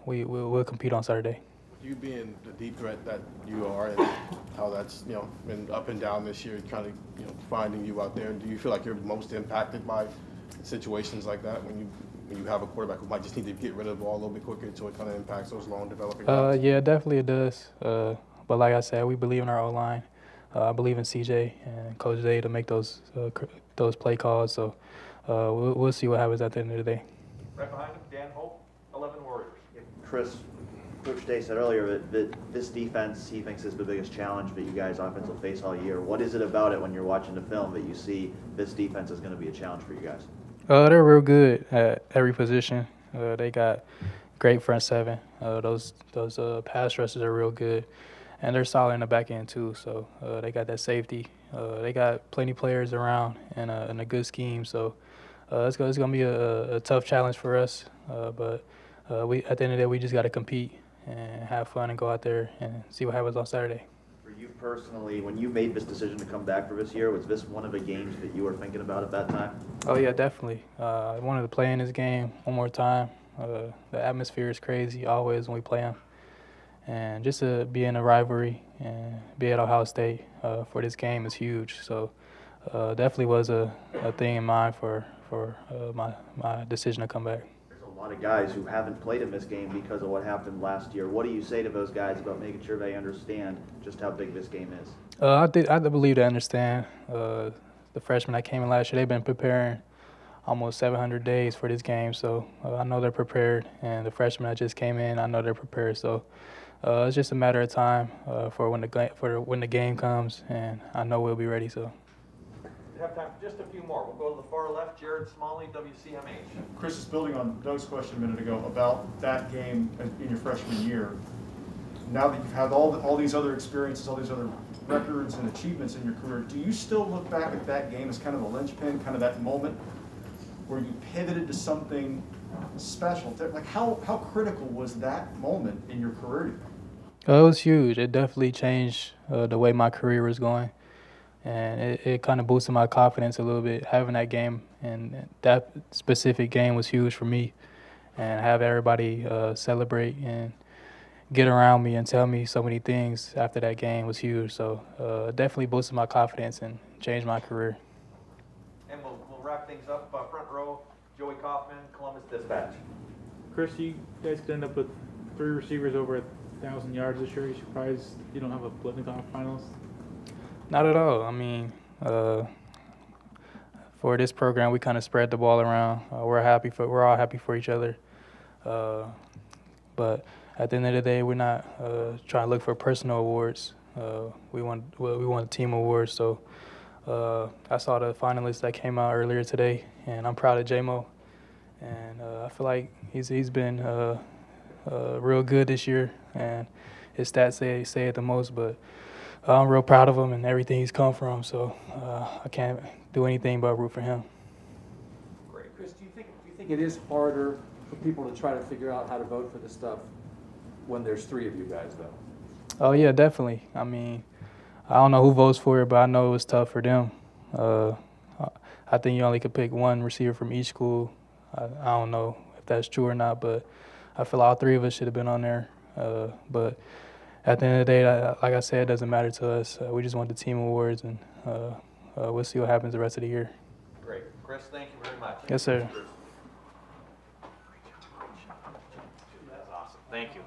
we'll compete on Saturday. You being the deep threat that you are, and how that's been up and down this year, kind of finding you out there. Do you feel like you're most impacted by situations like that when you have a quarterback who might just need to get rid of the ball a little bit quicker, so it kind of impacts those long developing routes? Yeah, definitely it does. But like I said, we believe in our O line. I believe in CJ and Coach Zay to make those play calls. So we'll see what happens at the end of the day. Right behind him, Dan Hope, 11 Warriors. Chris, Coach Day said earlier that this defense he thinks is the biggest challenge that you guys offense will face all year. What is it about it when you're watching the film that you see this defense is going to be a challenge for you guys? They're real good at every position. They got great front seven. Those pass rushers are real good, and they're solid in the back end too. So they got that safety. They got plenty of players around and a good scheme. So it's gonna be a tough challenge for us. But we at the end of the day we just got to compete and have fun and go out there and see what happens on Saturday. For you personally, when you made this decision to come back for this year, was this one of the games that you were thinking about at that time? Oh yeah, definitely. I wanted to play in this game one more time. The atmosphere is crazy always when we play them, and just to be in a rivalry and be at Ohio State for this game is huge. So definitely was a thing in mind for my decision to come back. A lot of guys who haven't played in this game because of what happened last year. What do you say to those guys about making sure they understand just how big this game is? I believe they understand. The freshmen that came in last year, they've been preparing almost 700 days for this game, so I know they're prepared. And the freshmen that just came in, I know they're prepared. So it's just a matter of time for when the game comes, and I know we'll be ready. So. We have time for just a few more. We'll go to the far left. Jared Smalley, WCMH. Chris is building on Doug's question a minute ago about that game in your freshman year. Now that you've had all these other experiences, all these other records and achievements in your career, do you still look back at that game as kind of a linchpin, kind of that moment where you pivoted to something special? Like how critical was that moment in your career? It was huge. It definitely changed the way my career was going. And it kind of boosted my confidence a little bit. Having that game and that specific game was huge for me. And have everybody celebrate and get around me and tell me so many things after that game was huge. So definitely boosted my confidence and changed my career. And we'll wrap things up. Front row, Joey Kaufman, Columbus Dispatch. Chris, you guys could end up with 3 receivers over 1,000 yards this year. Are you surprised you don't have a Blitnikoff finalist? Not at all. I mean, for this program, we kind of spread the ball around. We're all happy for each other. But at the end of the day, we're not trying to look for personal awards. We want a team award. So I saw the finalists that came out earlier today, and I'm proud of Jobo. And I feel like he's been real good this year, and his stats say it the most. But I'm real proud of him and everything he's come from, so I can't do anything but root for him. Great. Chris, do you think it is harder for people to try to figure out how to vote for this stuff when there's 3 of you guys, though? Oh, yeah, definitely. I mean, I don't know who votes for it, but I know it was tough for them. I think you only could pick 1 receiver from each school. I don't know if that's true or not, but I feel all 3 of us should have been on there. But at the end of the day, like I said, it doesn't matter to us. We just want the team awards, and we'll see what happens the rest of the year. Great. Chris, thank you very much. Yes, sir. That's awesome. Thank you.